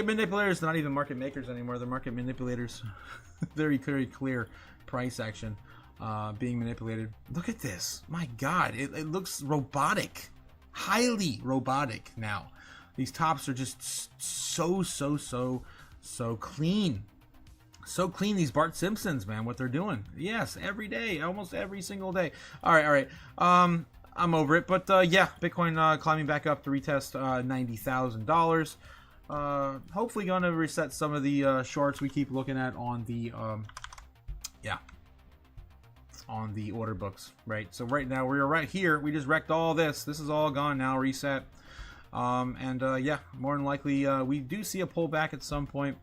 A: even market makers anymore. They're market manipulators. Very clear price action being manipulated. Look at this. My God. It looks robotic. Highly robotic now. These tops are just so clean. So clean, these Bart Simpsons, man, what they're doing. Yes, every day, almost every single day. All right. I'm over it, but yeah, Bitcoin climbing back up to retest $90,000. Hopefully going to reset some of the shorts we keep looking at on the on the order books, right? So right now we're right here. We just wrecked all this. This is all gone now, reset. Yeah, more than likely we do see a pullback at some point.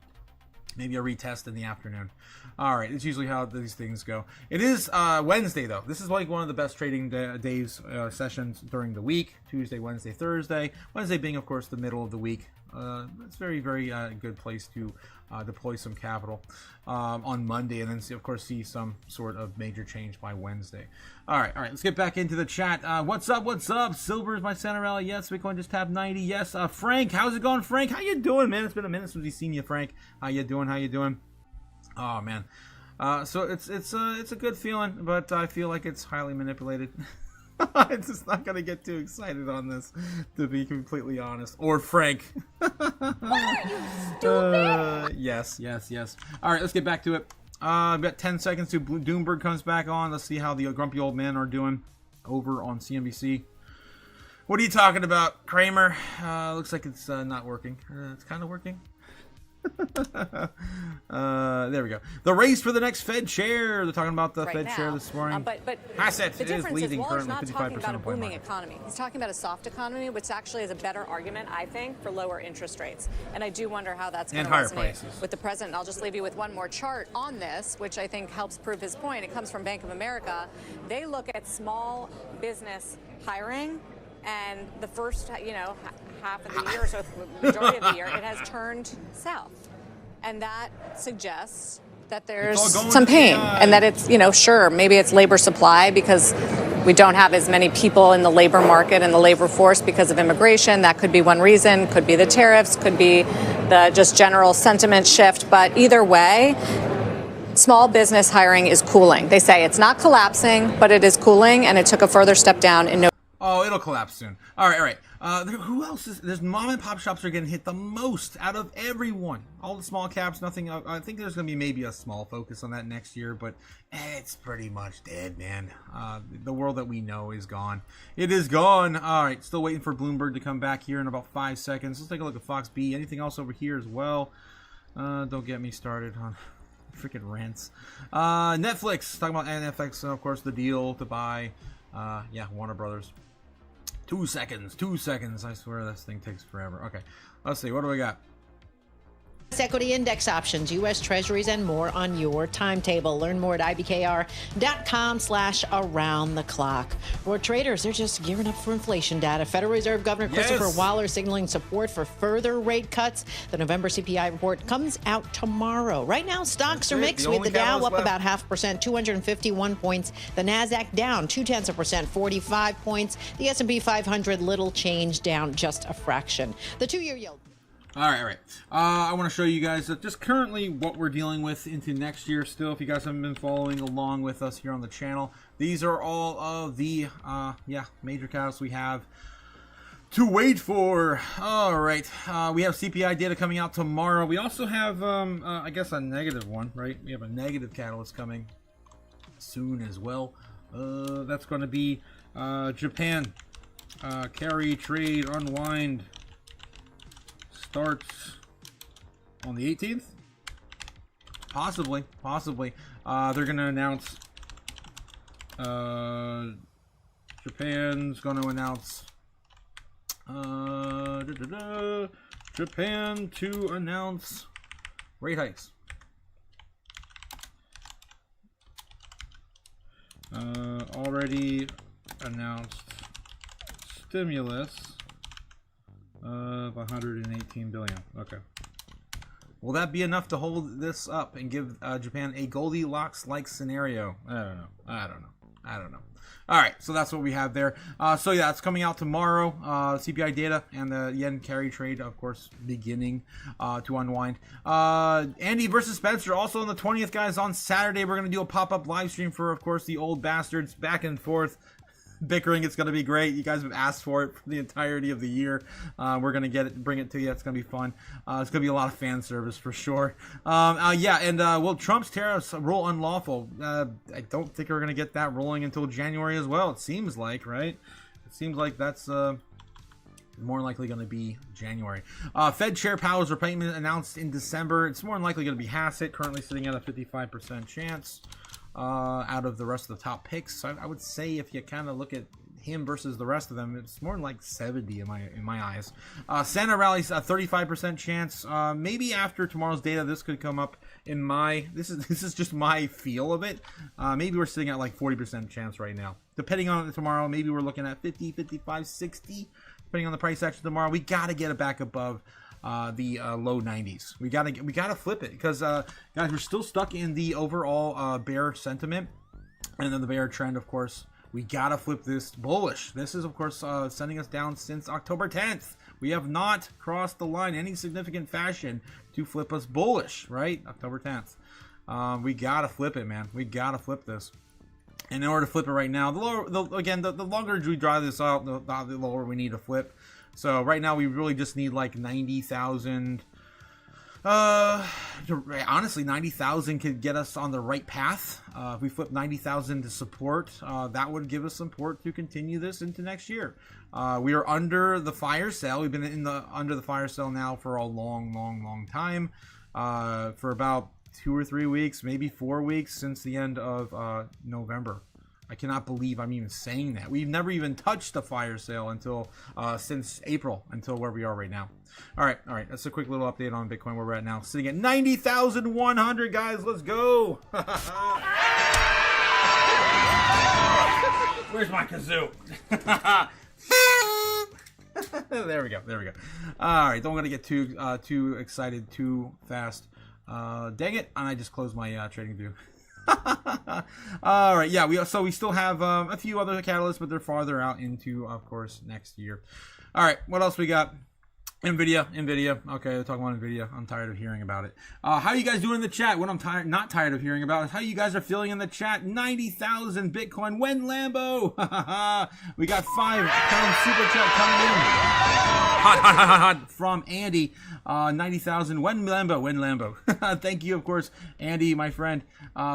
A: Maybe a retest in the afternoon. All right, it's usually how these things go. It is Wednesday, though. This is like one of the best trading days, sessions during the week. Tuesday, Wednesday, Thursday. Wednesday being, of course, the middle of the week. It's very good place to deploy some capital on Monday, and then of course see some sort of major change by Wednesday. All right, let's get back into the chat. What's up? Silver is my Cinderella. Yes, Bitcoin just tapped 90. Yes, Frank, how's it going, Frank? How you doing, man? It's been a minute since we've seen you, Frank. How you doing? Oh man. So it's a good feeling, but I feel like it's highly manipulated. I'm just not gonna get too excited on this, to be completely honest. Or frank.
C: What are you, stupid?
A: Yes. All right, let's get back to it. I've got 10 seconds to Doomberg comes back on. Let's see how the grumpy old men are doing over on CNBC. What are you talking about, Kramer? Looks like it's not working. It's kind of working. There we go. The race for the next Fed chair. They're talking about the Fed chair this morning.
G: But
A: assets
G: the difference
A: is leading
G: is Waller's
A: currently
G: not
A: 55%
G: talking about a
A: of point
G: booming
A: market.
G: economy. He's talking about a soft economy, which actually is a better argument, I think, for lower interest rates. And I do wonder how that's going to resonate with the president. I'll just leave you with one more chart on this, which I think helps prove his point. It comes from Bank of America. They look at small business hiring, and the first, half of the year, so the majority of the year, it has turned south. And that suggests that there's some pain and that it's, sure, maybe it's labor supply because we don't have as many people in the labor market and the labor force because of immigration. That could be one reason, could be the tariffs, could be the just general sentiment shift. But either way, small business hiring is cooling. They say it's not collapsing, but it is cooling, and it took a further step down in
A: Oh, it'll collapse soon. All right. Who else is? There's mom and pop shops are getting hit the most out of everyone. All the small caps, nothing. I think there's going to be maybe a small focus on that next year, but it's pretty much dead, man. The world that we know is gone. It is gone. All right, still waiting for Bloomberg to come back here in about 5 seconds. Let's take a look at Fox B. Anything else over here as well? Don't get me started on freaking rents. Netflix, talking about Netflix, of course, the deal to buy, Warner Brothers. 2 seconds. I swear this thing takes forever. Okay, let's see. What do we got?
H: Equity index options, U.S. Treasuries, and more on your timetable. Learn more at ibkr.com/around the clock. For traders, they're just gearing up for inflation data. Federal Reserve Governor Christopher Waller signaling support for further rate cuts. The November CPI report comes out tomorrow. Right now, stocks are mixed with the Dow up about 0.5%, 251 points. The Nasdaq down 0.2%, 45 points. The S&P 500 little change, down just a fraction. The 2-year yield.
A: All right. I want to show you guys just currently what we're dealing with into next year still. If you guys haven't been following along with us here on the channel, these are all of the major catalysts we have to wait for. All right. We have CPI data coming out tomorrow. We also have, I guess, a negative one, right? We have a negative catalyst coming soon as well. That's going to be Japan. Carry, trade, unwind. Starts on the 18th, possibly. They're going to announce. Japan's going to announce. Japan to announce rate hikes. Already announced stimulus of 118 billion. Okay. Will that be enough to hold this up and give Japan a Goldilocks-like scenario? I don't know. All right, so that's what we have there. It's coming out tomorrow. CPI data and the yen carry trade, of course, beginning to unwind. Andy versus Spencer, also on the 20th, guys. On Saturday, we're going to do a pop-up live stream for, of course, the old bastards back and forth. Bickering. It's going to be great. You guys have asked for it for the entirety of the year. We're going to bring it to you. It's going to be fun. It's going to be a lot of fan service for sure. Will Trump's tariffs rule unlawful? I don't think we're going to get that rolling until January as well. It seems like, right? It seems like that's more likely going to be January. Fed Chair Powell's replacement announced in December. It's more than likely going to be Hassett, currently sitting at a 55% chance. Out of the rest of the top picks, so I would say if you kind of look at him versus the rest of them, it's more like 70 in my eyes. Santa rallies a 35% chance. Maybe after tomorrow's data, this could come up in my. This is just my feel of it. Maybe we're sitting at like 40% chance right now. Depending on tomorrow, maybe we're looking at 50, 55, 60. Depending on the price action tomorrow, we got to get it back above the low 90s. We gotta flip it because guys, we're still stuck in the overall bear sentiment and then the bear trend. Of course, we gotta flip this bullish. This is, of course, sending us down since October 10th. We have not crossed the line in any significant fashion to flip us bullish, right? October 10th. We gotta flip it, man. We gotta flip this. And in order to flip it right now, the longer we draw this out, the lower we need to flip. So right now we really just need like 90,000. Honestly, 90,000 could get us on the right path. If we flip 90,000 to support, that would give us support to continue this into next year. We are under the fire sale. We've been under the fire sale now for a long time. For about 2 or 3 weeks, maybe 4 weeks since the end of November. I cannot believe I'm even saying that. We've never even touched the fire sale until since April, until where we are right now. All right. That's a quick little update on Bitcoin where we're at now. Sitting at 90,100, guys. Let's go. Where's my kazoo? There we go. All right, don't want to get too excited too fast. Dang it! And I just closed my trading view. All right, yeah. We still have a few other catalysts, but they're farther out into, of course, next year. All right, what else we got? Nvidia. Okay, we're talking about Nvidia. I'm tired of hearing about it. How are you guys doing in the chat? What I'm not tired of hearing about is how you guys are feeling in the chat. 90,000 Bitcoin. When Lambo? We got £5 super chat coming in. Hot from Andy. 90,000. When Lambo? Thank you, of course, Andy, my friend,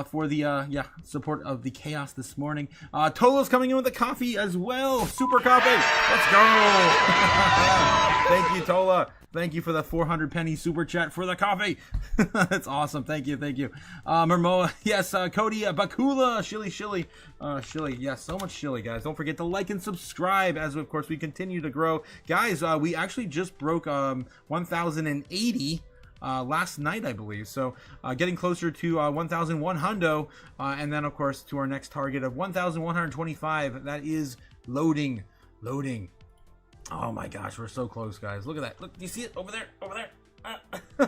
A: for the support of the chaos this morning. Tolo's coming in with a coffee as well. Super coffee. Let's go. Thank you, Tola. Thank you for the 400 penny super chat for the coffee. That's awesome. Thank you. Mermoa, yes. Cody, Bakula, Shilly. Yes, so much Shilly, guys. Don't forget to like and subscribe as, of course, we continue to grow. Guys, we actually just broke 1,080 last night, I believe. So getting closer to 1,100, and then, of course, to our next target of 1,125. That is loading. Oh my gosh, we're so close, guys. Look at that. Look, do you see it over there?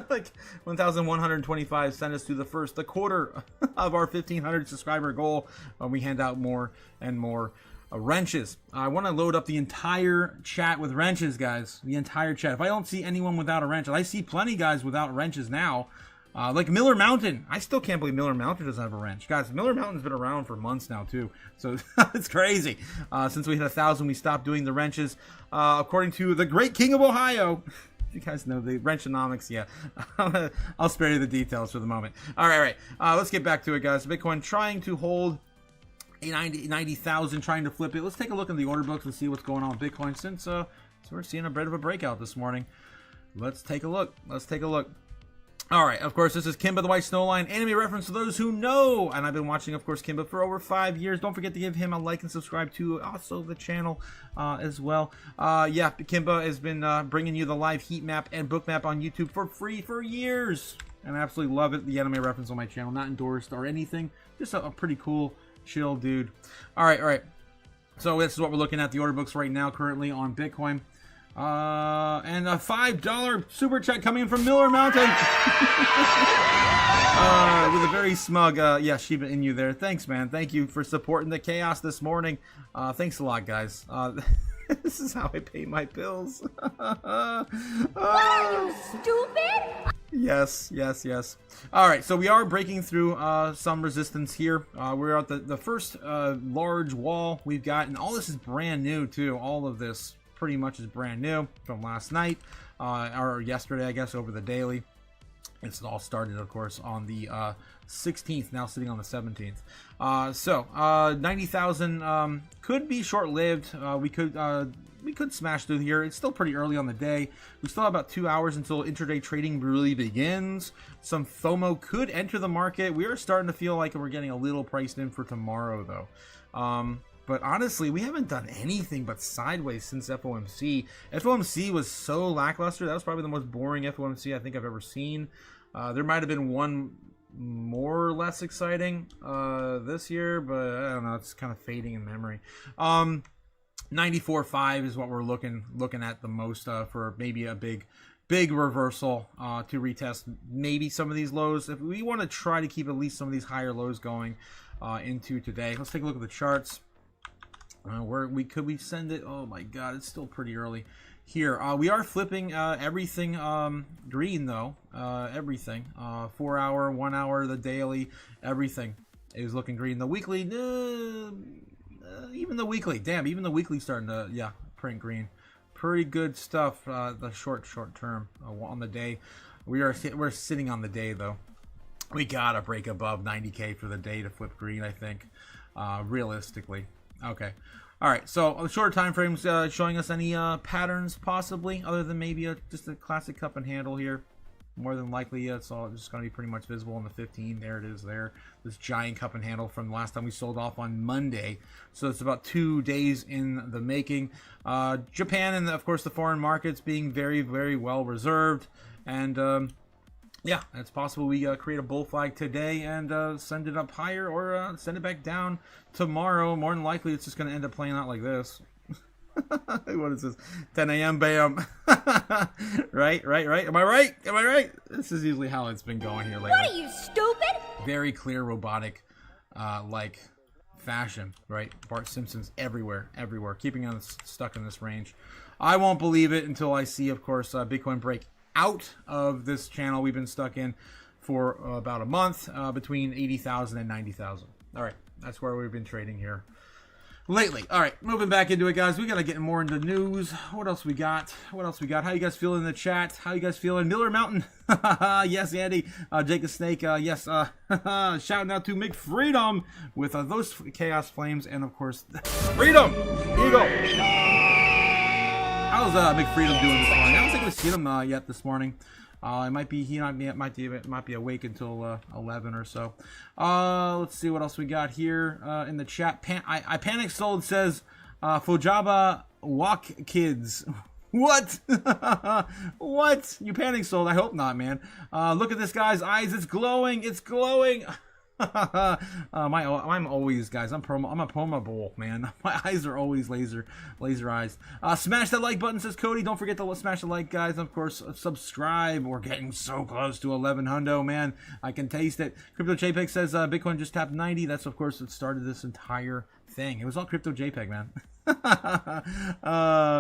A: Like 1,125 sent us to the quarter of our 1,500 subscriber goal. We hand out more and more wrenches. I want to load up the entire chat with wrenches, guys. The entire chat. If I don't see anyone without a wrench, and I see plenty guys without wrenches now. Like Miller Mountain. I still can't believe Miller Mountain doesn't have a wrench. Guys, Miller Mountain's been around for months now, too. So it's crazy. Since we hit 1,000, we stopped doing the wrenches. According to the great king of Ohio. You guys know the wrenchonomics, yeah. I'll spare you the details for the moment. All right. Let's get back to it, guys. Bitcoin trying to hold 90,000, trying to flip it. Let's take a look at the order books and see what's going on with Bitcoin since we're seeing a bit of a breakout this morning. Let's take a look. All right, of course, this is Kimba the White Snowline, anime reference for those who know. And I've been watching, of course, Kimba for over 5 years. Don't forget to give him a like and subscribe to also the channel as well. Kimba has been bringing you the live heat map and book map on YouTube for free for years. And I absolutely love it. The anime reference on my channel, not endorsed or anything. Just a pretty cool, chill dude. All right. So this is what we're looking at, the order books right now currently on Bitcoin. And a $5 super chat coming in from Miller Mountain. With a very smug, Shiba Inu there. Thanks, man. Thank you for supporting the chaos this morning. Thanks a lot, guys. This is how I pay my bills.
C: What are you, stupid?
A: Yes. All right, so we are breaking through some resistance here. We're at the first large wall we've got, and all this is brand new, too. All of this pretty much is brand new from last night or yesterday, I guess, over the daily. It's all started, of course, on the 16th, now sitting on the 17th. 90,000 could be short-lived. We could smash through here. It's still pretty early on the day. We still have about 2 hours until intraday trading really begins. Some FOMO could enter the market. We are starting to feel like we're getting a little priced in for tomorrow, though. But honestly, we haven't done anything but sideways since FOMC. FOMC was so lackluster. That was probably the most boring FOMC I think I've ever seen. There might have been one more or less exciting this year, but I don't know. It's kind of fading in memory. 94.5 is what we're looking at the most for maybe a big reversal to retest maybe some of these lows. If we want to try to keep at least some of these higher lows going into today. Let's take a look at the charts. Where we send it? Oh my god, it's still pretty early here. We are flipping everything green though. Everything 4 hour, 1 hour, the daily, everything It was looking green. The weekly, even the weekly, damn, even the weekly starting to, yeah, print green. Pretty good stuff. The short term on the day. We're sitting on the day though. We gotta break above 90K for the day to flip green, I think, realistically. Okay. All right, so the shorter time frames showing us any patterns possibly, other than maybe just a classic cup and handle here. More than likely, it's all just going to be pretty much visible on the 15. There it is there. This giant cup and handle from the last time we sold off on Monday. So it's about 2 days in the making. Japan and, of course, the foreign markets being very, very well reserved. And, yeah, it's possible we create a bull flag today and send it up higher or send it back down tomorrow. More than likely, it's just going to end up playing out like this. What is this? 10 a.m. Bam. Right. Am I right? This is usually how it's been going here lately.
C: What are you, stupid?
A: Very clear robotic like fashion, right? Bart Simpson's everywhere, keeping us stuck in this range. I won't believe it until I see, of course, Bitcoin break out of this channel we've been stuck in for about a month, between 80,000 and 90,000. All right, that's where we've been trading here lately. All right, moving back into it, guys. We gotta get more into news. What else we got? How you guys feeling in the chat? How you guys feeling? Miller Mountain. Yes, Andy. Jacob Snake. Yes. Shouting out to McFreedom with those Chaos Flames and, of course, Freedom. Here you go. How's McFreedom doing this morning? I don't think we've seen him yet this morning. He might be awake until 11 or so. Let's see what else we got here in the chat. I panic sold says Fujaba walk kids. What? What? You panic sold? I hope not, man. Look at this guy's eyes. It's glowing. I'm always, guys, I'm a promo bull, man. My eyes are always laser eyes. Smash that like button, says Cody. Don't forget to smash the like, guys. Of course, subscribe. We're getting so close to 11 hundo, man. I can taste it. Crypto JPEG says Bitcoin just tapped 90. That's, of course, what started this entire thing. It was all Crypto JPEG, man.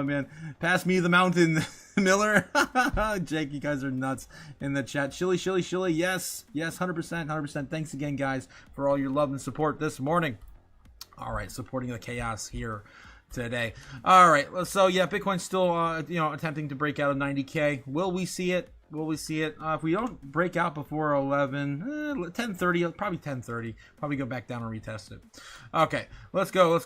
A: Man, pass me the mountain, Miller. Jake, you guys are nuts in the chat. Shilly, yes, 100%. Thanks again, guys, for all your love and support this morning. All right, supporting the chaos here today. All right, so yeah, Bitcoin's still attempting to break out of 90K. Will we see it? If we don't break out before 10:30, probably 10:30, probably go back down and retest it. Okay, let's go.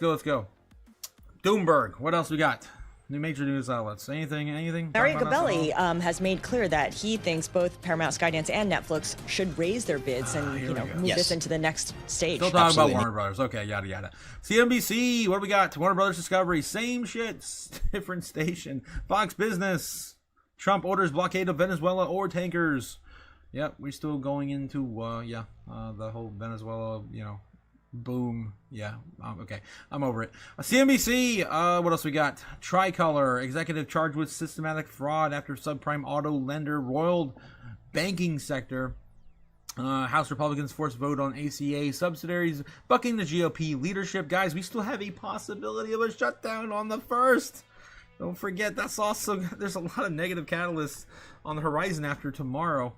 A: Doomberg, what else we got? New major news outlets. Anything?
I: Mario Gabelli has made clear that he thinks both Paramount, Skydance, and Netflix should raise their bids and move this into the next stage.
A: Still talking about Warner Brothers. Okay, yada. CNBC, what do we got? Warner Brothers Discovery, same shit, different station. Fox Business, Trump orders blockade of Venezuela or tankers. Yep, we're still going into the whole Venezuela, boom. Yeah. Okay. I'm over it. CNBC. What else we got? Tricolor. Executive charged with systematic fraud after subprime auto lender roiled banking sector. House Republicans force vote on ACA subsidiaries, bucking the GOP leadership. Guys, we still have a possibility of a shutdown on the 1st. Don't forget, that's also, there's a lot of negative catalysts on the horizon after tomorrow.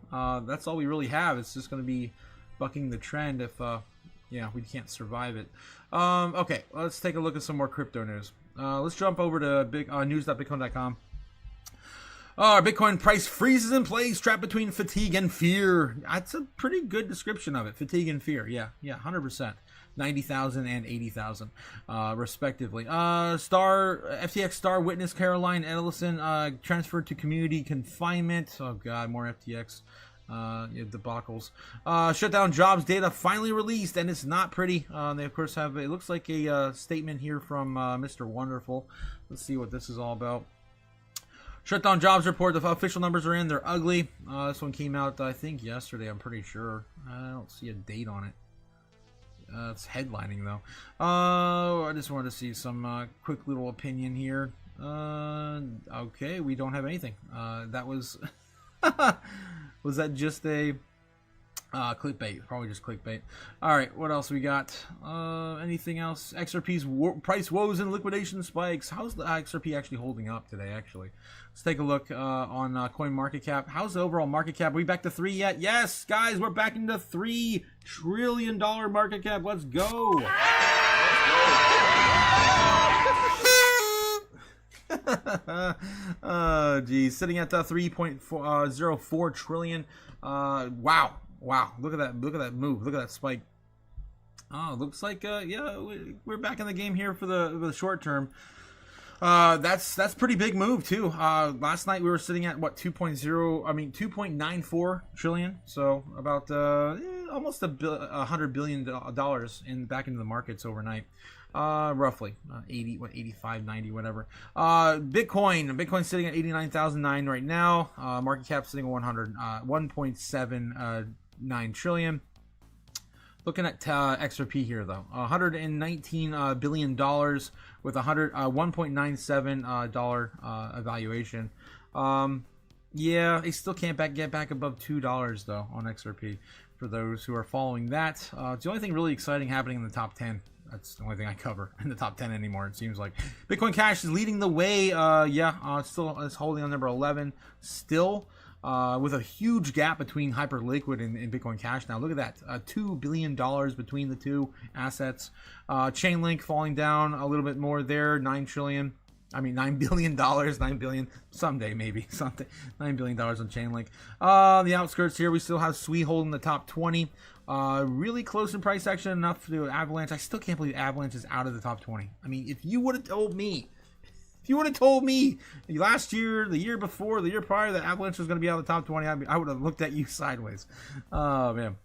A: That's all we really have. It's just going to be bucking the trend if we can't survive it. Okay, let's take a look at some more crypto news. Let's jump over to news.bitcoin.com. Bitcoin price freezes in place, trapped between fatigue and fear. That's a pretty good description of it. Fatigue and fear. Yeah, 100%. 90,000 and 80,000, respectively. FTX star witness Caroline Ellison transferred to community confinement. Oh God, more FTX. Debacles. Shutdown jobs data finally released, and it's not pretty. They of course have, it looks like a statement here from Mr. Wonderful. Let's see what this is all about. Shutdown jobs report, the official numbers are in, they're ugly. This one came out, I think, yesterday, I'm pretty sure. I don't see a date on it. It's headlining though. I just wanted to see some quick little opinion here. Okay, we don't have anything. That was was that just a Clickbait, probably just clickbait. All right, what else we got? Anything else? XRP's price woes and liquidation spikes. How's the XRP actually holding up today? Actually, let's take a look on CoinMarketCap. How's the overall market cap? Are we back to 3 yet? Yes, guys, we're back into $3 trillion market cap. Let's go. Geez, sitting at 3.04 trillion. Wow, look at that move. Look at that spike. Oh, looks like yeah, we're back in the game here for the short term. That's pretty big move too. Last night we were sitting at what 2.94 trillion, so about almost $100 billion back into the markets overnight. Roughly 85, 90, whatever. Bitcoin sitting at 89,009 right now. Market cap sitting at 1.79 trillion. Looking at XRP here though, $119 billion with 1.97 dollar evaluation. Yeah, they still can't get back above $2 though on XRP. For those who are following that, it's the only thing really exciting happening in the top 10. That's the only thing I cover in the top 10 anymore, it seems like. Bitcoin Cash is leading the way. Still is holding on number 11. Still, with a huge gap between Hyperliquid and Bitcoin Cash now. Look at that. $2 billion between the two assets. Chainlink falling down a little bit more there. $9 billion. $9 billion. Someday, maybe. Someday. $9 billion on Chainlink. The outskirts here, we still have Sui holding the top 20. Really close in price action enough to do Avalanche. I still can't believe Avalanche is out of the top 20. I mean, if you would have told me last year, the year before, the year prior that Avalanche was going to be out of the top 20, I would have looked at you sideways. Oh, man.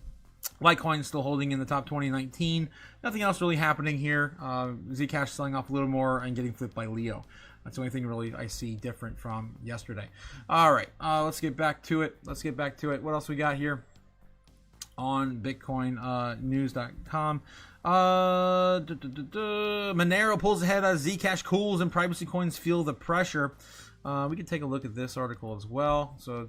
A: Litecoin still holding in the top 2019. Nothing else really happening here. Zcash selling off a little more and getting flipped by Leo. That's the only thing really I see different from yesterday. All right, let's get back to it. What else we got here on BitcoinNews.com? Monero pulls ahead as Zcash cools and privacy coins feel the pressure. We can take a look at this article as well. So,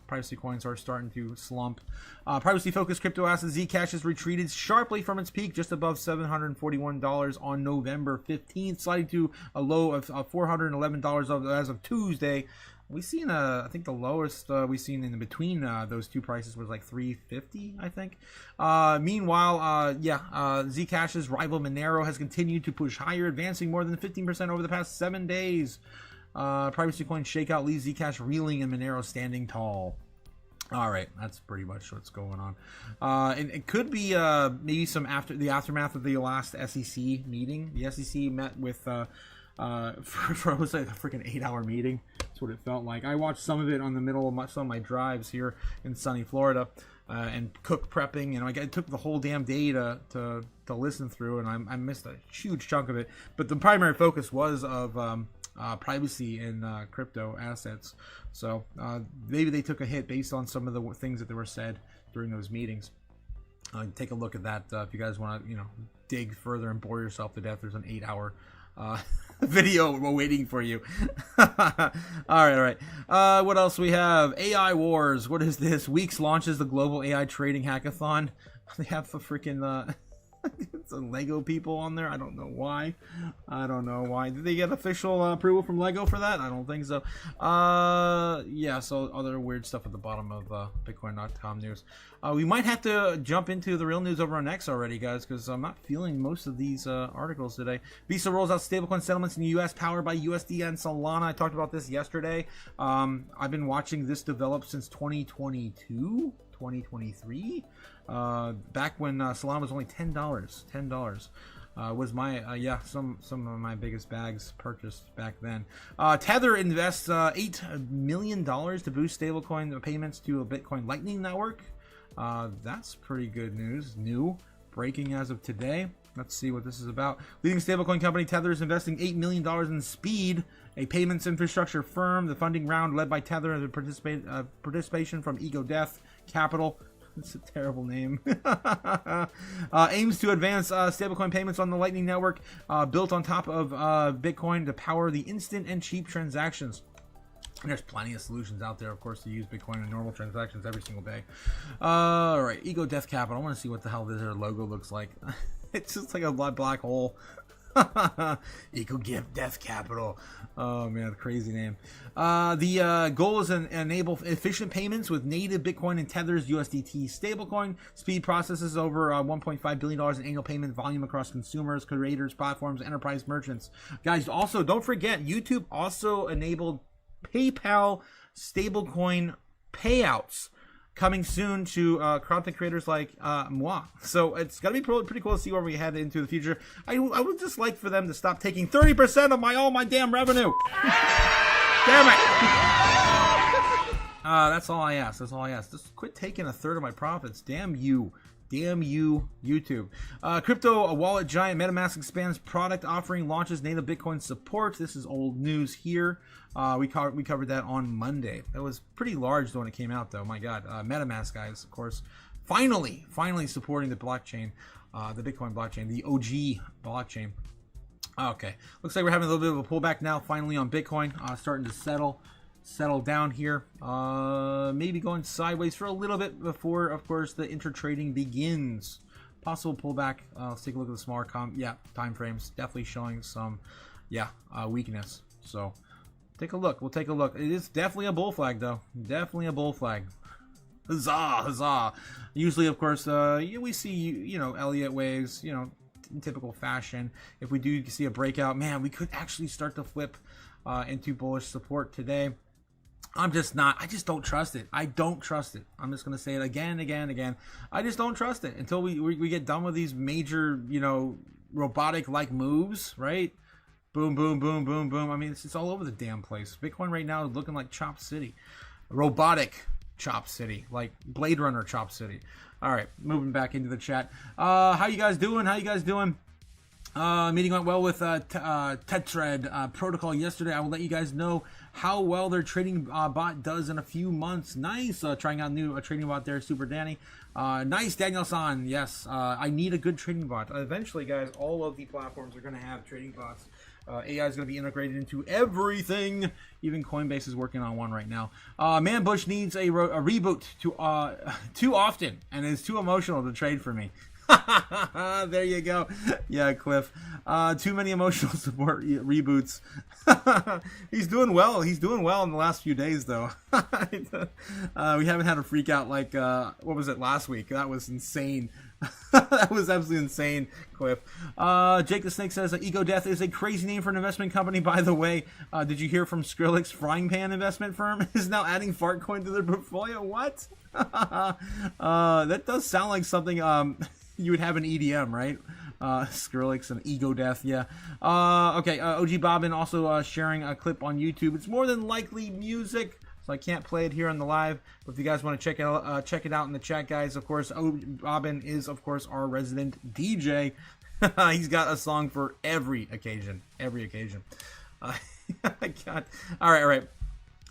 A: privacy coins are starting to slump. Privacy-focused crypto asset Zcash has retreated sharply from its peak just above $741 on November 15th, sliding to a low of $411 as of Tuesday. We've seen, I think the lowest we've seen in between those two prices was like $350, I think. Meanwhile, Zcash's rival Monero has continued to push higher, advancing more than 15% over the past 7 days. Privacy coin shakeout leaves Zcash reeling and Monero standing tall. All right, that's pretty much what's going on. And it could be maybe the aftermath of the last SEC meeting. The SEC met with for it was like a freaking 8-hour meeting. That's what it felt like. I watched some of it on the middle of some of my drives here in sunny Florida, and cook prepping. It took the whole damn day to listen through, and I missed a huge chunk of it. But the primary focus was of privacy in crypto assets. So maybe they took a hit based on some of the things that were said during those meetings. Take a look at that if you guys want to, dig further and bore yourself to death. There's an 8-hour video waiting for you. all right. What else we have? AI Wars. What is this? Weeks launches the global AI trading hackathon. They have the freaking some Lego people on there. I don't know why. Did they get official approval from Lego for that? I don't think so. So other weird stuff at the bottom of Bitcoin.com news. We might have to jump into the real news over on X already, guys, because I'm not feeling most of these articles today. Visa rolls out stablecoin settlements in the U.S. powered by USD and Solana. I talked about this yesterday. I've been watching this develop since 2022, 2023. Back when Solana was only $10 was my some of my biggest bags purchased back then. Tether invests $8 million to boost stablecoin payments to a Bitcoin Lightning network. That's pretty good news. New breaking as of today. Let's see what this is about. Leading stablecoin company Tether is investing $8 million in Speed, a payments infrastructure firm. The funding round led by Tether has participation from Ego Death Capital. It's a terrible name. Aims to advance stablecoin payments on the Lightning Network, built on top of Bitcoin to power the instant and cheap transactions. There's plenty of solutions out there, of course, to use Bitcoin in normal transactions every single day. All right, Ego Death Capital. I want to see what the hell their logo looks like. It's just like a black hole. Ego Death Capital. Oh man, crazy name. The goal is to enable efficient payments with native Bitcoin and Tether's USDT stablecoin. Speed processes over $1.5 billion in annual payment volume across consumers, creators, platforms, enterprise merchants. Guys, also don't forget, YouTube also enabled PayPal stablecoin payouts coming soon to content creators like moi. So it's gonna be pretty cool to see where we head into the future. I would just like for them to stop taking 30% of all my damn revenue. Damn it. That's all I ask. That's all I ask. Just quit taking a third of my profits. Damn you. Damn you, YouTube. Crypto wallet giant MetaMask expands product offering, launches native Bitcoin support. This is old news here. We covered that on Monday. That was pretty large when it came out, though. My God. MetaMask, guys, of course, finally supporting the blockchain, the Bitcoin blockchain, the OG blockchain. Okay. Looks like we're having a little bit of a pullback now, finally, on Bitcoin. Starting to settle down here, maybe going sideways for a little bit before, of course, the intertrading begins. Possible pullback. Let's take a look at the smaller time frames. Definitely showing some weakness. So take a look. We'll take a look. It is definitely a bull flag, though. Definitely a bull flag. Huzzah, huzzah. Usually, of course, we see Elliott waves, in typical fashion. If we do see a breakout, man, we could actually start to flip into bullish support today. I just don't trust it. I don't trust it. I'm just going to say it again. I just don't trust it until we get done with these major, robotic-like moves, right? Boom, boom, boom, boom, boom. I mean, it's all over the damn place. Bitcoin right now is looking like Chop City. Robotic Chop City. Like Blade Runner Chop City. All right, moving back into the chat. How you guys doing? Meeting went well with Tetred Protocol yesterday. I will let you guys know how well their trading bot does in a few months. Nice. Trying out new trading bot there, Super Danny. Nice, Daniel-san. Yes, I need a good trading bot. Eventually, guys, all of the platforms are going to have trading bots. AI is going to be integrated into everything. Even Coinbase is working on one right now. Manbush needs a reboot too often and is too emotional to trade for me. There you go. Yeah, Cliff. Too many emotional support reboots. He's doing well. He's doing well in the last few days, though. We haven't had a freak out like, what was it, last week? That was insane. That was absolutely insane, Cliff. Jake the Snake says, Ego Death is a crazy name for an investment company, by the way. Did you hear from Skrillex's frying pan investment firm is now adding Fartcoin to their portfolio? What? That does sound like something you would have an EDM, right? Skrillex and Ego Death, yeah. Okay, OG Bobbin also sharing a clip on YouTube. It's more than likely music, so I can't play it here on the live. But if you guys want to check it out in the chat, guys, of course, Bobbin is, of course, our resident DJ. He's got a song for every occasion. God. All right.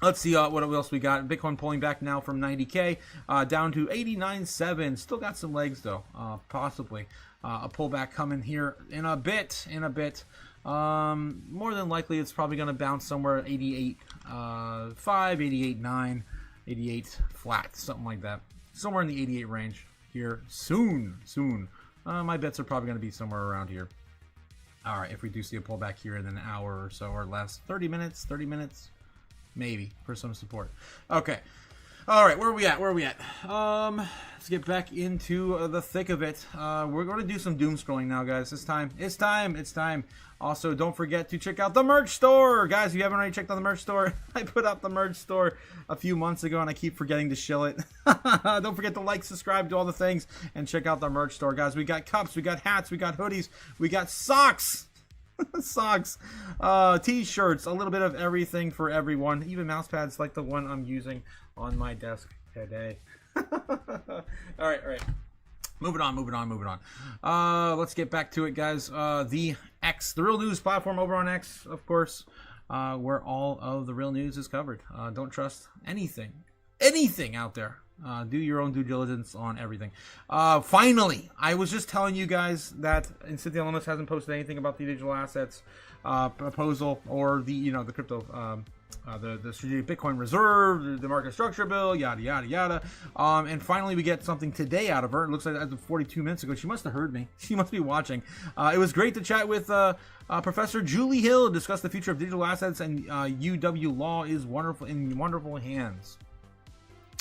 A: Let's see what else we got. Bitcoin pulling back now from 90K down to 89.7. Still got some legs, though. Possibly a pullback coming here in a bit. More than likely, it's probably going to bounce somewhere at 88.5, 88.9, 88 flat, something like that. Somewhere in the 88 range here soon. My bets are probably going to be somewhere around here. All right, if we do see a pullback here in an hour or so or less, 30 minutes. Maybe for some support. Okay. All right. Where are we at? Let's get back into the thick of it. We're going to do some doom scrolling now, guys. It's time. Also, don't forget to check out the merch store. Guys, if you haven't already checked out the merch store, I put up the merch store a few months ago, and I keep forgetting to shill it. Don't forget to like, subscribe, do all the things, and check out the merch store, guys. We got cups, we got hats, we got hoodies, we got socks. Socks, t-shirts, a little bit of everything for everyone, even mouse pads like the one I'm using on my desk today. all right, moving on. Let's get back to it, guys. The real news platform over on X, of course, where all of the real news is covered. Don't trust anything out there. Do your own due diligence on everything. Finally, I was just telling you guys that Cynthia Lummis hasn't posted anything about the digital assets proposal or the the crypto the strategic Bitcoin reserve, the market structure bill, yada yada yada. And finally, we get something today out of her. It looks like as of 42 minutes ago. She must have heard me. She must be watching. It was great to chat with Professor Julie Hill, discuss the future of digital assets, and UW law is wonderful in wonderful hands.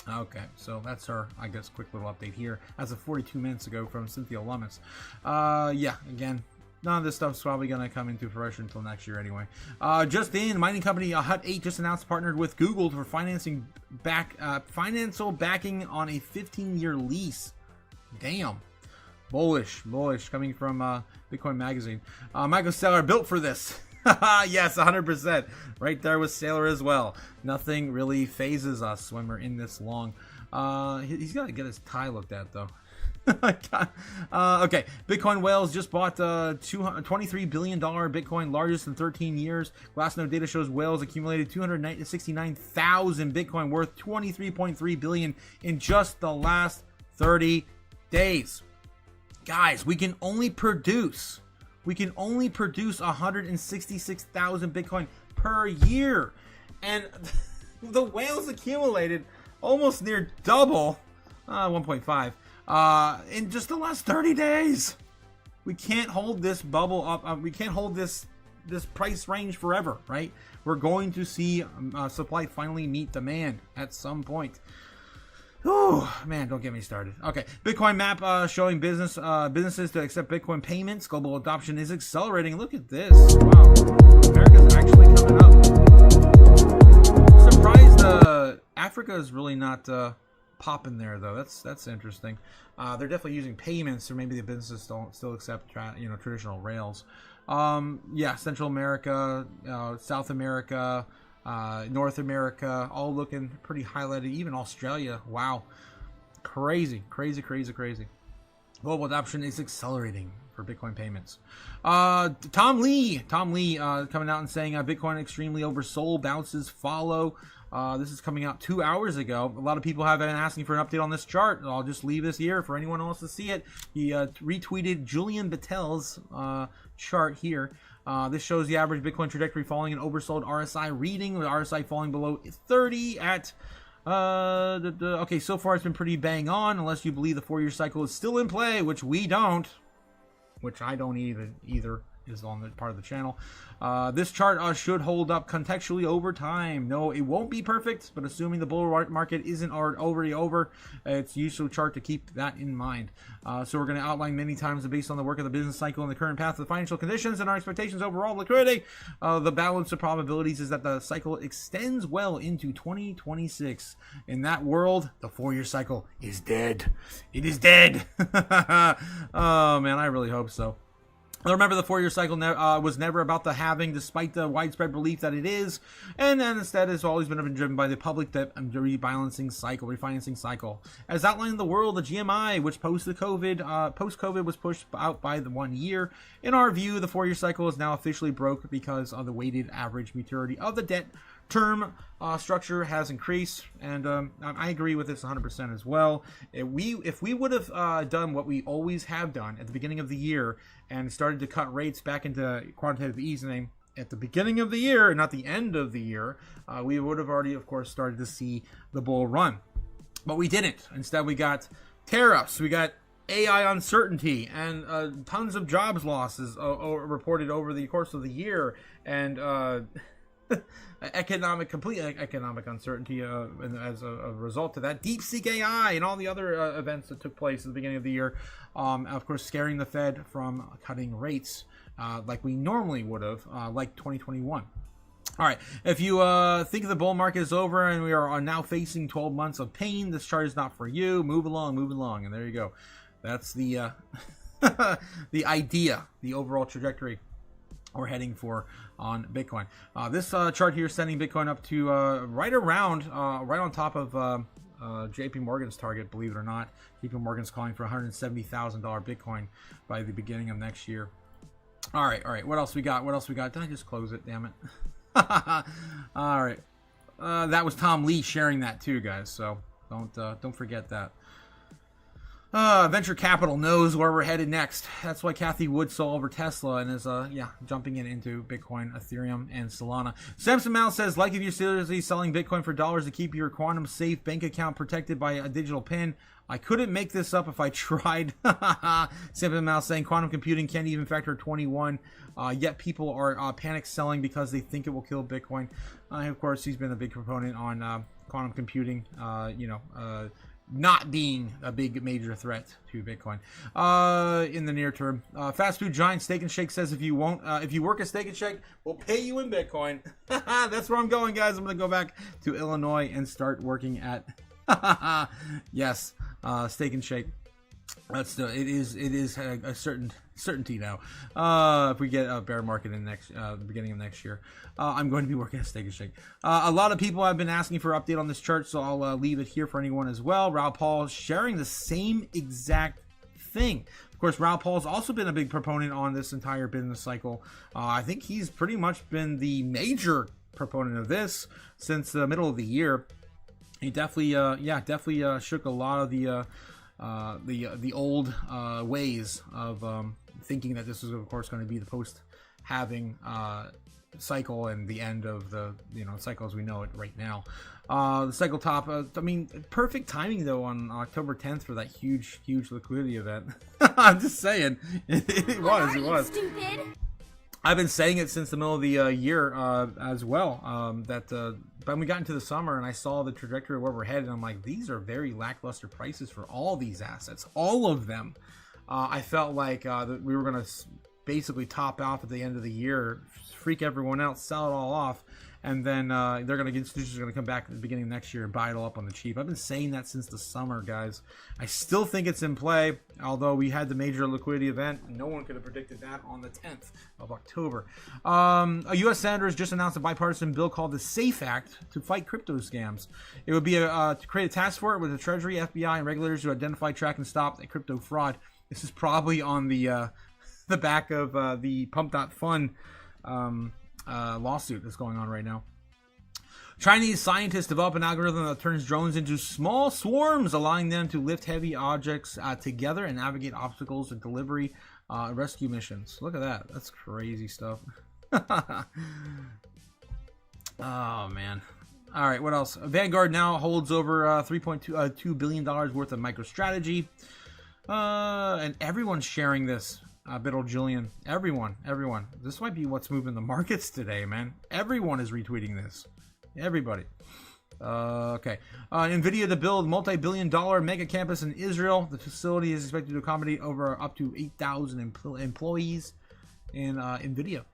A: Okay, so that's her, I guess, quick little update here as of 42 minutes ago from Cynthia Lummis. Yeah, again, none of this stuff's probably going to come into fruition until next year anyway. Just in, mining company Hut 8 just announced partnered with Google for financial backing on a 15-year lease. Damn. Bullish coming from Bitcoin Magazine. Michael Saylor built for this. Yes, 100%. Right there with Saylor as well. Nothing really phases us when we're in this long. He's got to get his tie looked at, though. Okay, Bitcoin whales just bought $23 billion Bitcoin, largest in 13 years. Glassnode data shows whales accumulated 269,000 Bitcoin worth $23.3 billion in just the last 30 days. Guys, we can only produce 166,000 Bitcoin per year, and the whales accumulated almost near double, 1.5, in just the last 30 days. We can't hold this bubble up. We can't hold this price range forever, right? We're going to see supply finally meet demand at some point. Oh man, don't get me started. Okay, Bitcoin map showing businesses to accept Bitcoin payments. Global adoption is accelerating. Look at this. Wow, America's actually coming up. I'm surprised Africa is really not popping there though. That's interesting. They're definitely using payments, or maybe the businesses don't still accept traditional rails. Yeah, Central America, South America. North America, all looking pretty highlighted. Even Australia, wow, crazy. Global adoption is accelerating for Bitcoin payments. Tom Lee coming out and saying Bitcoin extremely oversold, bounces follow. This is coming out 2 hours ago. A lot of people have been asking for an update on this chart. I'll just leave this here for anyone else to see it. He retweeted Julian Battel's chart here. This shows the average Bitcoin trajectory falling an oversold RSI reading, with RSI falling below 30 at okay, so far it's been pretty bang on, unless you believe the 4-year cycle is still in play, which we don't, which I don't either is on the part of the channel. This chart should hold up contextually over time. No, it won't be perfect, but assuming the bull market isn't already over, it's a useful chart to keep that in mind. So we're going to outline many times based on the work of the business cycle and the current path of the financial conditions and our expectations overall liquidity. The balance of probabilities is that the cycle extends well into 2026. In that world, the 4-year cycle is dead. It is dead. Oh man, I really hope so. Remember, the 4-year cycle was never about the halving, despite the widespread belief that it is, and then instead has always been driven by the public debt and the refinancing cycle. As outlined in the world, the GMI, which post-COVID was pushed out by the 1 year. In our view, the 4-year cycle is now officially broke because of the weighted average maturity of the debt term structure has increased, and I agree with this 100% as well. If we would have done what we always have done at the beginning of the year and started to cut rates back into quantitative easing at the beginning of the year and not the end of the year, we would have already, of course, started to see the bull run. But we didn't. Instead, we got tariffs, we got AI uncertainty, and tons of jobs losses reported over the course of the year, and complete economic uncertainty, and as a result of that, DeepSeek AI and all the other events that took place at the beginning of the year, of course, scaring the Fed from cutting rates like we normally would have, like 2021. All right, if you think the bull market is over and we are now facing 12 months of pain, this chart is not for you. Move along, and there you go. That's the the idea, the overall trajectory we're heading for on Bitcoin. This chart here is sending Bitcoin up to right on top of JP Morgan's target, believe it or not. JP Morgan's calling for $170,000 Bitcoin by the beginning of next year. All right. What else we got? Did I just close it? Damn it. All right. That was Tom Lee sharing that too, guys. So don't forget that. Venture capital knows where we're headed next. That's why Cathie Wood saw over Tesla and is, jumping into Bitcoin, Ethereum, and Solana. Samson Mal says, like if you're seriously selling Bitcoin for dollars to keep your quantum safe bank account protected by a digital pin. I couldn't make this up if I tried. Samson Mal saying quantum computing can't even factor 21. Yet people are panic selling because they think it will kill Bitcoin. Of course, he's been a big proponent on quantum computing, not being a big major threat to Bitcoin in the near term. Fast food giant Steak and Shake says if you work at Steak and Shake, we'll pay you in Bitcoin. That's where I'm going, guys. I'm gonna go back to Illinois and start working at yes, Steak and Shake. It is a certainty now. If we get a bear market in the beginning of next year, I'm going to be working at Steak and Shake. A lot of people have been asking for an update on this chart, so I'll leave it here for anyone as well. Raoul Paul sharing the same exact thing. Of course, Raoul Paul's also been a big proponent on this entire business cycle. I think he's pretty much been the major proponent of this since the middle of the year. He definitely shook a lot of the old ways of thinking that this was, of course, going to be the post-halving cycle and the end of the cycle as we know it right now. The cycle top. Perfect timing though on October 10th for that huge liquidity event. I'm just saying, it was. Stupid. I've been saying it since the middle of the year as well. But we got into the summer and I saw the trajectory of where we're headed. And I'm like, these are very lackluster prices for all these assets, all of them. I felt like we were going to basically top off at the end of the year, freak everyone out, sell it all off, and then institutions are going to come back at the beginning of next year and buy it all up on the cheap. I've been saying that since the summer, guys. I still think it's in play, although we had the major liquidity event. No one could have predicted that on the 10th of October. A U.S. senator has just announced a bipartisan bill called the SAFE Act to fight crypto scams. It would be to create a task force with the Treasury, FBI, and regulators to identify, track, and stop crypto fraud. This is probably on the back of the Pump.Fun lawsuit that's going on right now. Chinese scientists develop an algorithm that turns drones into small swarms, allowing them to lift heavy objects together and navigate obstacles and delivery rescue missions. Look at that. That's crazy stuff. Oh, man. All right, what else? Vanguard now holds over $3.2 billion worth of MicroStrategy. And everyone's sharing this. Biddle Julian, everyone. This might be what's moving the markets today, man. Everyone is retweeting this. Everybody. Okay. NVIDIA to build multi-billion-dollar mega campus in Israel. The facility is expected to accommodate up to 8,000 employees in NVIDIA.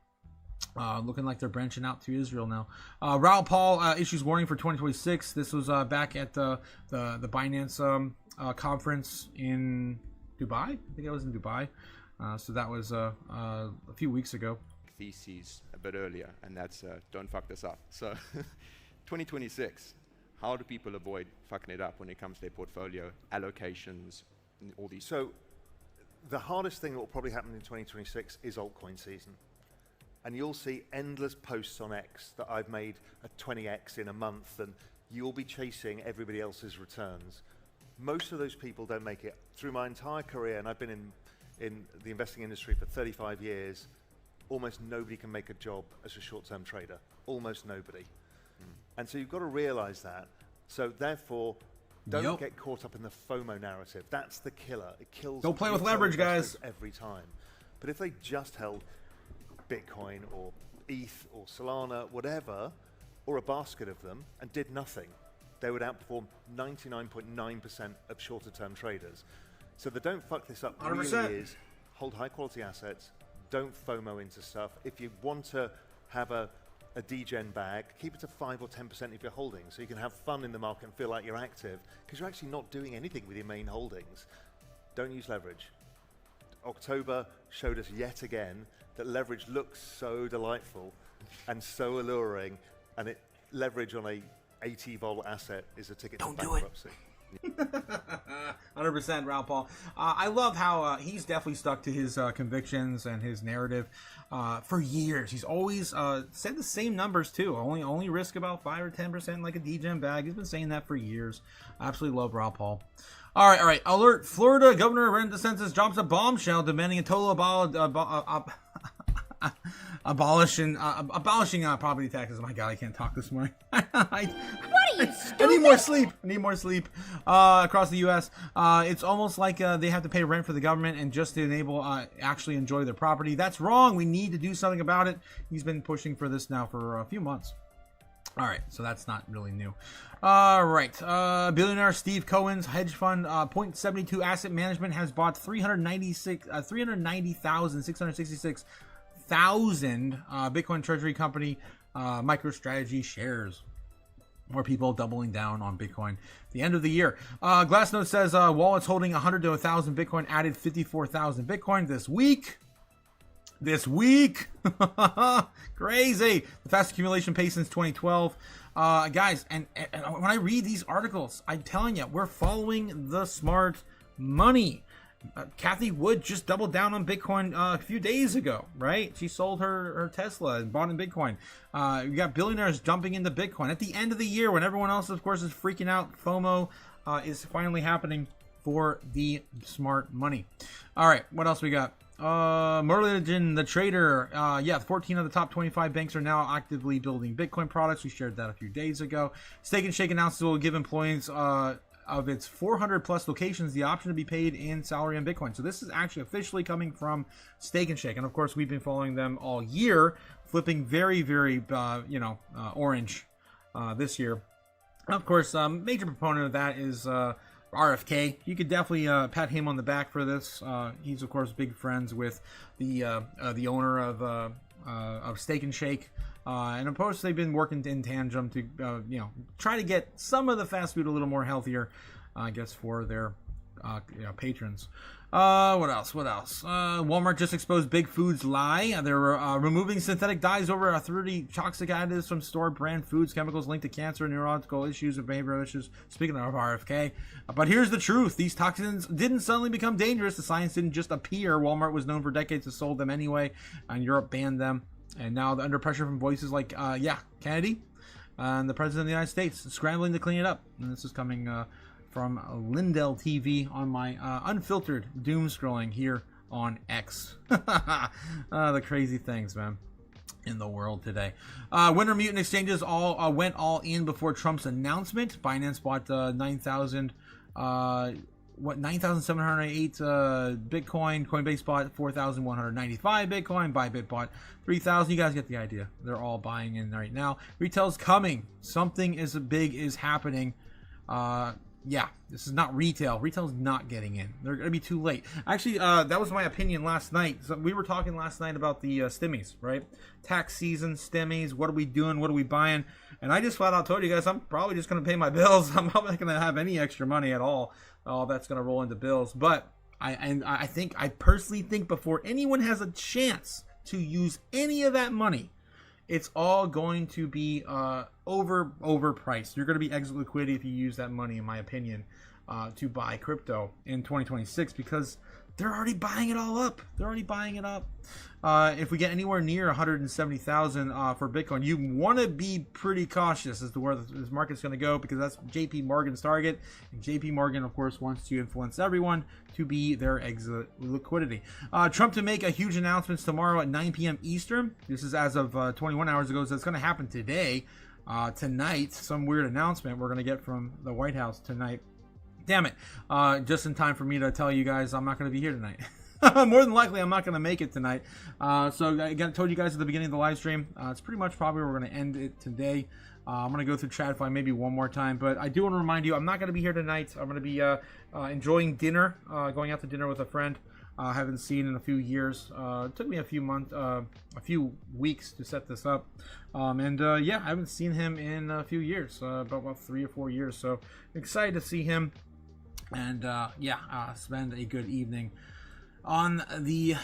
A: Looking like they're branching out to Israel now. Raoul Paul issues warning for 2026. This was back at the Binance conference in Dubai. I think it was in Dubai. So that was a few weeks ago.
J: Theses a bit earlier, and that's don't fuck this up. So 2026, how do people avoid fucking it up when it comes to their portfolio allocations and all these?
K: So the hardest thing that will probably happen in 2026 is altcoin season. And you'll see endless posts on X that I've made a 20x in a month, and you'll be chasing everybody else's returns. Most of those people don't make it. Through my entire career, and I've been in the investing industry for 35 years, almost nobody can make a job as a short-term trader. Almost nobody. And so you've got to realize that. So therefore, don't get caught up in the FOMO narrative. That's the killer. It kills.
A: Don't play with leverage, guys.
K: Every time. But if they just held Bitcoin or ETH or Solana, whatever, or a basket of them, and did nothing, they would outperform 99.9% of shorter-term traders. So the don't fuck this up
A: 100%.
K: really is hold high-quality assets, don't FOMO into stuff. If you want to have a degen bag, keep it to 5 or 10% of your holdings so you can have fun in the market and feel like you're active, because you're actually not doing anything with your main holdings. Don't use leverage. October showed us yet again that leverage looks so delightful and so alluring, and leverage on a 80 vol asset is a ticket to bankruptcy.
A: 100% Ralph Paul. I love how he's definitely stuck to his convictions and his narrative for years. He's always said the same numbers too. Only risk about 5 or 10% like a degen bag. He's been saying that for years. I absolutely love Ralph Paul. All right. Alert! Florida Governor Ron DeSantis drops a bombshell demanding a total abolishing property taxes. Oh my God, I can't talk this morning. I need more sleep. Across the U.S., it's almost like they have to pay rent for the government and just to enable actually enjoy their property. That's wrong. We need to do something about it. He's been pushing for this now for a few months. All right, so that's not really new. All right, billionaire Steve Cohen's hedge fund, Point72 Asset Management, has bought 390,666 Bitcoin Treasury Company MicroStrategy shares. More people doubling down on Bitcoin at the end of the year. Glassnode says wallets holding 100 to 1,000 Bitcoin added 54,000 Bitcoin this week. Crazy. The fastest accumulation pace since 2012. Guys, and when I read these articles, I'm telling you, we're following the smart money. Kathy Wood just doubled down on Bitcoin a few days ago, right? She sold her Tesla and bought in Bitcoin. We got billionaires jumping into Bitcoin. At the end of the year, when everyone else, of course, is freaking out, FOMO is finally happening for the smart money. All right, what else we got? Merlin the Trader. 14 of the top 25 banks are now actively building Bitcoin products. We shared that a few days ago. Steak and Shake announces it will give employees of its 400 plus locations the option to be paid in salary and Bitcoin. So this is actually officially coming from Steak and Shake. And of course, we've been following them all year, flipping very, very, orange this year. And of course, major proponent of that is RFK. You could definitely pat him on the back for this. He's of course big friends with the owner of Steak and Shake, and of course they've been working in tandem to try to get some of the fast food a little more healthier, I guess, for their patrons. What else? Walmart just exposed Big Food's lie. They're removing synthetic dyes over 30 toxic additives from store brand foods, chemicals linked to cancer, neurological issues, and behavioral issues. Speaking of RFK. But here's the truth. These toxins didn't suddenly become dangerous. The science didn't just appear. Walmart was known for decades to sold them anyway, and Europe banned them. And now they're under pressure from voices like, Kennedy, and the President of the United States, scrambling to clean it up. And this is coming from Lindell TV on my unfiltered doom scrolling here on X. The crazy things, man, in the world today. Winter Mutant exchanges all went all in before Trump's announcement. Binance bought 9,708 Bitcoin. Coinbase bought 4,195 Bitcoin. Bybit bought 3,000. You guys get the idea. They're all buying in right now. Retail's coming. Something big is happening. This is not retail. Retail's not getting in. They're going to be too late. Actually, that was my opinion last night. So we were talking last night about the stimmies, right? Tax season, stimmies. What are we doing? What are we buying? And I just flat out told you guys, I'm probably just going to pay my bills. I'm not going to have any extra money at all. All that's going to roll into bills. But I personally think before anyone has a chance to use any of that money, it's all going to be overpriced. You're going to be exit liquidity if you use that money, in my opinion, to buy crypto in 2026, because they're already buying it all up. If we get anywhere near 170,000 for Bitcoin, you want to be pretty cautious as to where this market's going to go, because that's JP Morgan's target. And JP Morgan, of course, wants to influence everyone to be their exit liquidity. Trump to make a huge announcements tomorrow at 9 p.m. Eastern. This is as of 21 hours ago, so it's going to happen today. Tonight, some weird announcement we're going to get from the White House tonight. Damn it. Just in time for me to tell you guys I'm not going to be here tonight. More than likely, I'm not going to make it tonight. So again, I told you guys at the beginning of the live stream, it's pretty much probably we're going to end it today. I'm going to go through Tradfi maybe one more time, but I do want to remind you, I'm not going to be here tonight. I'm going to be enjoying dinner, going out to dinner with a friend I haven't seen in a few years. It took me a few weeks to set this up. I haven't seen him in a few years, about 3 or 4 years. So excited to see him and spend a good evening on the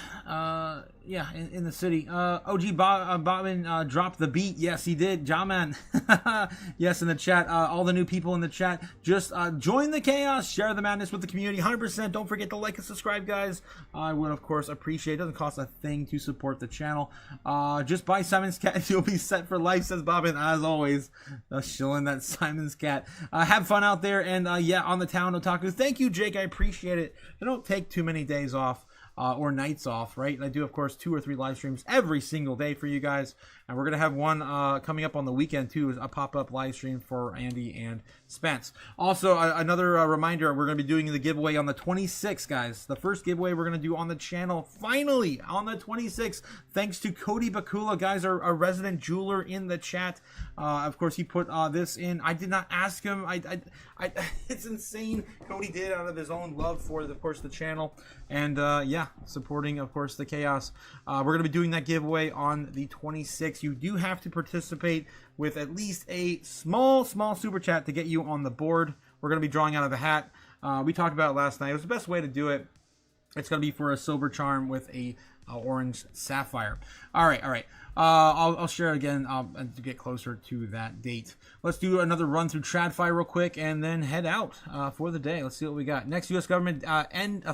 A: yeah, in the city. OG Bobbin dropped the beat. Yes, he did. Jaman. Yes, in the chat. All the new people in the chat. Just join the chaos. Share the madness with the community. 100%. Don't forget to like and subscribe, guys. I would, of course, appreciate it. Doesn't cost a thing to support the channel. Just buy Simon's Cat. You'll be set for life, says Bobbin. As always, shilling that Simon's Cat. Have fun out there. And yeah, on the town, Otaku. Thank you, Jake. I appreciate it. I don't take too many days off. Or nights off, right? And I do, of course, 2 or 3 live streams every single day for you guys. And we're going to have one coming up on the weekend, too, a pop-up live stream for Andy and Spence. Also, another reminder, we're going to be doing the giveaway on the 26th, guys. The first giveaway we're going to do on the channel, finally, on the 26th, thanks to Cody Bakula, guys, our resident jeweler in the chat. Of course, he put this in. I did not ask him. It's insane. Cody did out of his own love for, of course, the channel. And, yeah, supporting, of course, the chaos. We're going to be doing that giveaway on the 26th. You do have to participate with at least a small super chat to get you on the board. We're going to be drawing out of the hat. We talked about it last night. It was the best way to do it. It's going to be for a silver charm with a orange sapphire. All right. I'll share it again to get closer to that date. Let's do another run through TradFi real quick and then head out for the day. Let's see what we got. Next U.S. government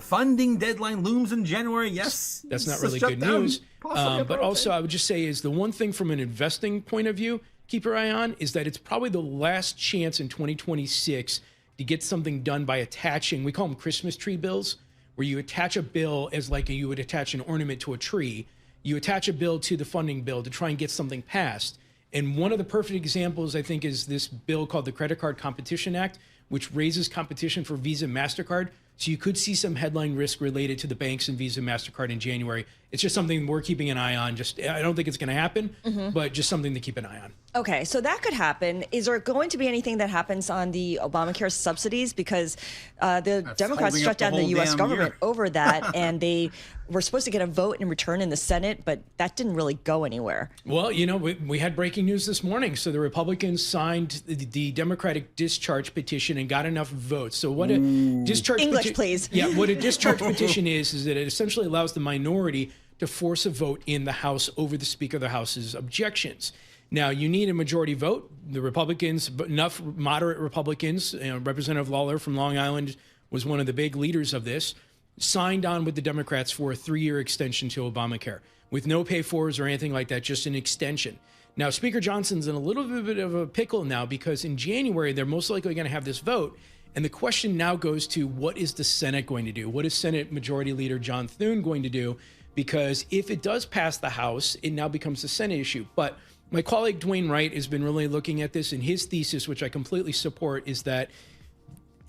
A: funding deadline looms in January. Yes.
L: That's not really good news. But also I would just say is the one thing from an investing point of view, keep your eye on, is that it's probably the last chance in 2026 to get something done by attaching, we call them Christmas tree bills, where you attach a bill as like you would attach an ornament to a tree. You attach a bill to the funding bill to try and get something passed. And one of the perfect examples, I think, is this bill called the Credit Card Competition Act, which raises competition for Visa and MasterCard. So you could see some headline risk related to the banks and Visa and MasterCard in January. It's just something we're keeping an eye on. I don't think it's going to happen, but just something to keep an eye on.
I: Okay, so that could happen. Is there going to be anything that happens on the Obamacare subsidies? Because the Democrats shut down the U.S. government over that, and they were supposed to get a vote in return in the Senate, but that didn't really go anywhere.
L: Well, you know, we had breaking news this morning. So the Republicans signed the Democratic discharge petition and got enough votes. So what a discharge
I: English, please.
L: Yeah, what a discharge petition is that it essentially allows the minority to force a vote in the House over the Speaker of the House's objections. Now, you need a majority vote. The Republicans, but enough moderate Republicans, Representative Lawler from Long Island was one of the big leaders of this, signed on with the Democrats for a 3-year extension to Obamacare with no pay-fors or anything like that, just an extension. Now, Speaker Johnson's in a little bit of a pickle now because in January, they're most likely going to have this vote. And the question now goes to what is the Senate going to do? What is Senate Majority Leader John Thune going to do? Because if it does pass the House, it now becomes a Senate issue. But my colleague Dwayne Wright has been really looking at this, and his thesis, which I completely support, is that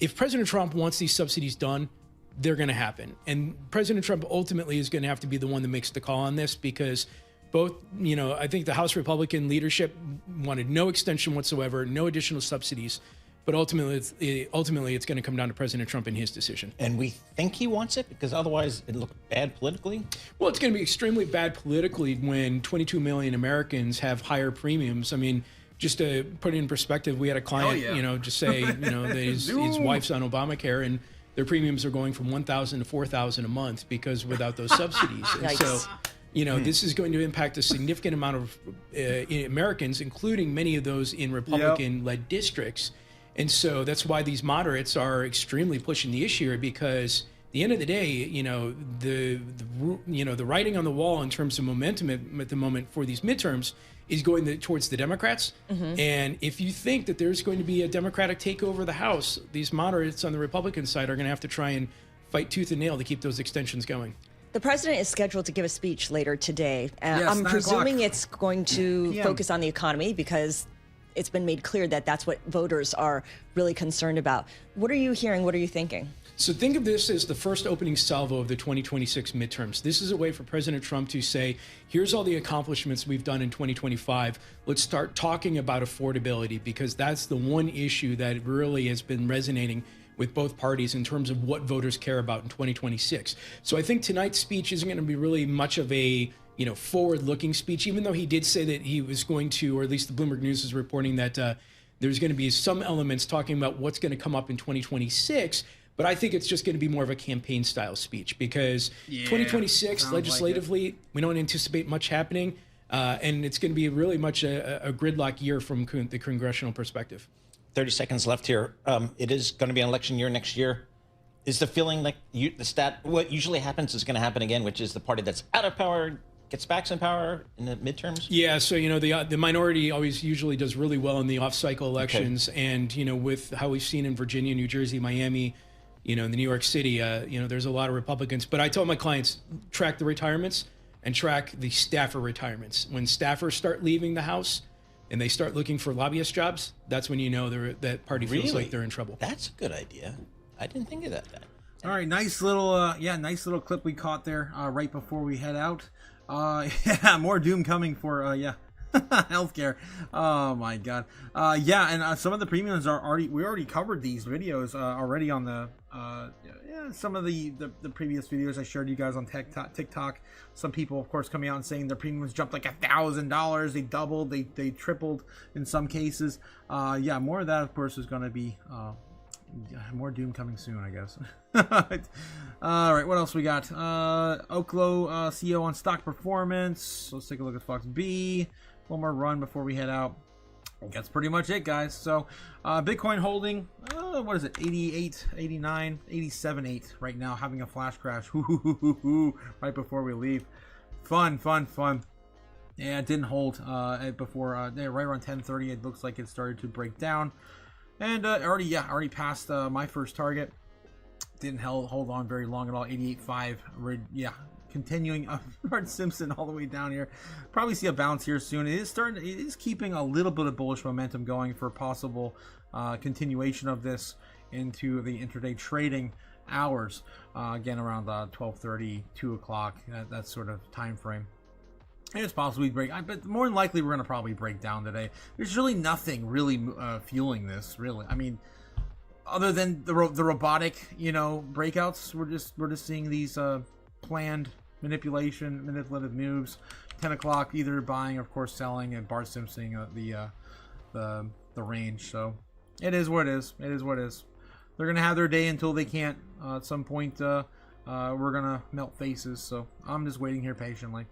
L: if President Trump wants these subsidies done, they're going to happen. And President Trump ultimately is going to have to be the one that makes the call on this because both, I think the House Republican leadership wanted no extension whatsoever, no additional subsidies. But ultimately, it's going to come down to President Trump and his decision.
M: And we think he wants it because otherwise it look bad politically?
L: Well, it's going to be extremely bad politically when 22 million Americans have higher premiums. I mean, just to put it in perspective, we had a client, just say, that his wife's on Obamacare and their premiums are going from $1,000 to $4,000 a month because without those subsidies. And so, this is going to impact a significant amount of Americans, including many of those in Republican-led districts. And so that's why these moderates are extremely pushing the issue here because at the end of the day, the writing on the wall in terms of momentum at the moment for these midterms is going towards the Democrats. And if you think that there's going to be a Democratic takeover of the House, these moderates on the Republican side are going to have to try and fight tooth and nail to keep those extensions going.
I: The president is scheduled to give a speech later today.
A: Yes,
I: I'm presuming it's going to focus on the economy because it's been made clear that that's what voters are really concerned about. What are you hearing? What are you thinking?
L: So think of this as the first opening salvo of the 2026 midterms. This is a way for President Trump to say, here's all the accomplishments we've done in 2025. Let's start talking about affordability because that's the one issue that really has been resonating with both parties in terms of what voters care about in 2026. So I think tonight's speech isn't going to be really much of a forward-looking speech, even though he did say that he was going to, or at least the Bloomberg News is reporting that there's going to be some elements talking about what's going to come up in 2026. But I think it's just going to be more of a campaign style speech because 2026 legislatively, we don't anticipate much happening. And it's going to be really much a gridlock year from the congressional perspective.
M: 30 seconds left here. It is going to be an election year next year. Is the feeling like what usually happens is going to happen again, which is the party that's out of power gets back some power in the midterms?
L: Yeah, so, the minority always usually does really well in the off-cycle elections. Okay. And, with how we've seen in Virginia, New Jersey, Miami, in the New York City, there's a lot of Republicans. But I tell my clients, track the retirements and track the staffer retirements. When staffers start leaving the House and they start looking for lobbyist jobs, that's when that party feels like they're in trouble.
M: That's a good idea. I didn't think of that.
A: All right, nice little clip we caught there right before we head out. More doom coming for healthcare. Oh my god. And some of the premiums we already covered these videos already on the some of the previous videos I shared you guys on TikTok. Some people, of course, coming out and saying their premiums jumped like $1,000. They doubled, they tripled in some cases. More of that, of course, is going to be more doom coming soon, I guess. All right, what else we got? Oklo CEO on stock performance. Let's take a look at Fox B. One more run before we head out. That's pretty much it, guys. So Bitcoin holding, what is it, 88, 89, 87.8 right now, having a flash crash right before we leave. Fun. Yeah, it didn't hold before, right around 10:30. It looks like it started to break down. And already passed my first target. Didn't hold on very long at all. 88.5. Continuing Bart Simpson all the way down here. Probably see a bounce here soon. It is keeping a little bit of bullish momentum going for possible continuation of this into the intraday trading hours. Again, around 12:30, 2 o'clock, that sort of time frame. And it's possible we break, but more than likely we're going to probably break down today. There's really nothing really fueling this, really. I mean, other than the robotic, breakouts, we're just seeing these planned manipulative moves. 10 o'clock, either buying, of course, selling, and Bart Simpson the range. So it is what it is. They're gonna have their day until they can't. At some point, we're gonna melt faces. So I'm just waiting here patiently.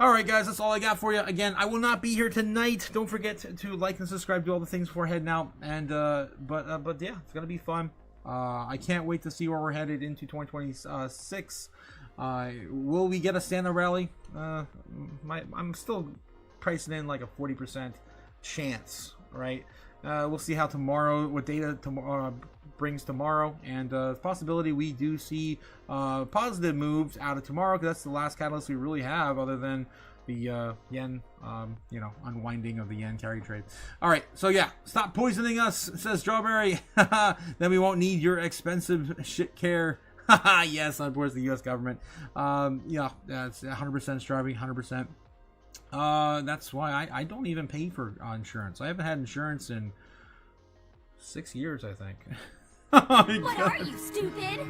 A: All right, guys, that's all I got for you. Again, I will not be here tonight. Don't forget to like and subscribe to all the things before heading out. And but yeah, it's gonna be fun. I can't wait to see where we're headed into 2026. Will we get a Santa rally? I'm still pricing in like a 40% chance, right? We'll see how what data tomorrow brings tomorrow, and possibility we do see positive moves out of tomorrow, because that's the last catalyst we really have, other than the yen, unwinding of the yen carry trade. All right, so yeah, stop poisoning us, says Strawberry. Then we won't need your expensive shit care. Yes, of course, the U.S. government. That's 100% Strawberry, 100%. That's why I don't even pay for insurance. I haven't had insurance in 6 years, I think.
N: What are you, stupid?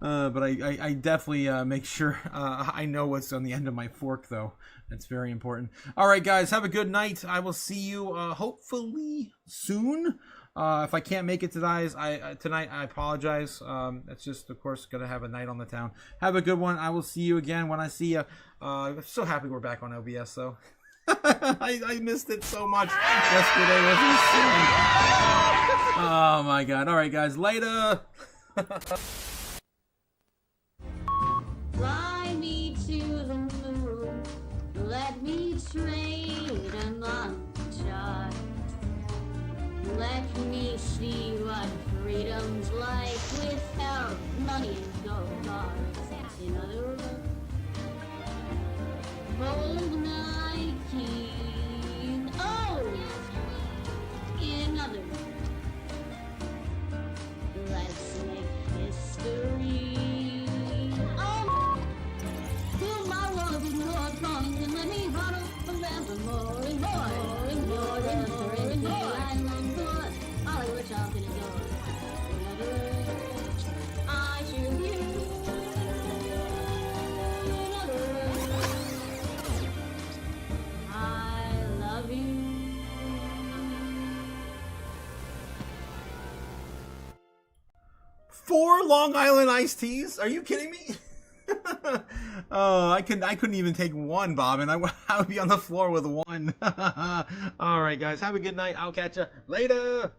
A: But I definitely make sure I know what's on the end of my fork, though. That's very important. All right, guys, have a good night. I will see you hopefully soon. If I can't make it tonight, I apologize. It's just, of course, gonna have a night on the town. Have a good one. I will see you again when I see you. I'm so happy we're back on OBS, though. I missed it so much. Yesterday was insane. Oh my god. All right, guys. Later.
N: Fly me to the moon. Let me trade among the stars. Let me see what freedom's like without money and gold bars. In other words, hold my king. Oh! In other words, let's make history. Oh! Fill my world with more songs and let me bottle forevermore and more and more and more and more and more. Hollywood talking and more. In other words, I choose you. In other words, I love you.
A: 4 Long Island iced teas? Are you kidding me? Oh, I couldn't even take one, Bob, and I would be on the floor with one. All right, guys, have a good night. I'll catch you later.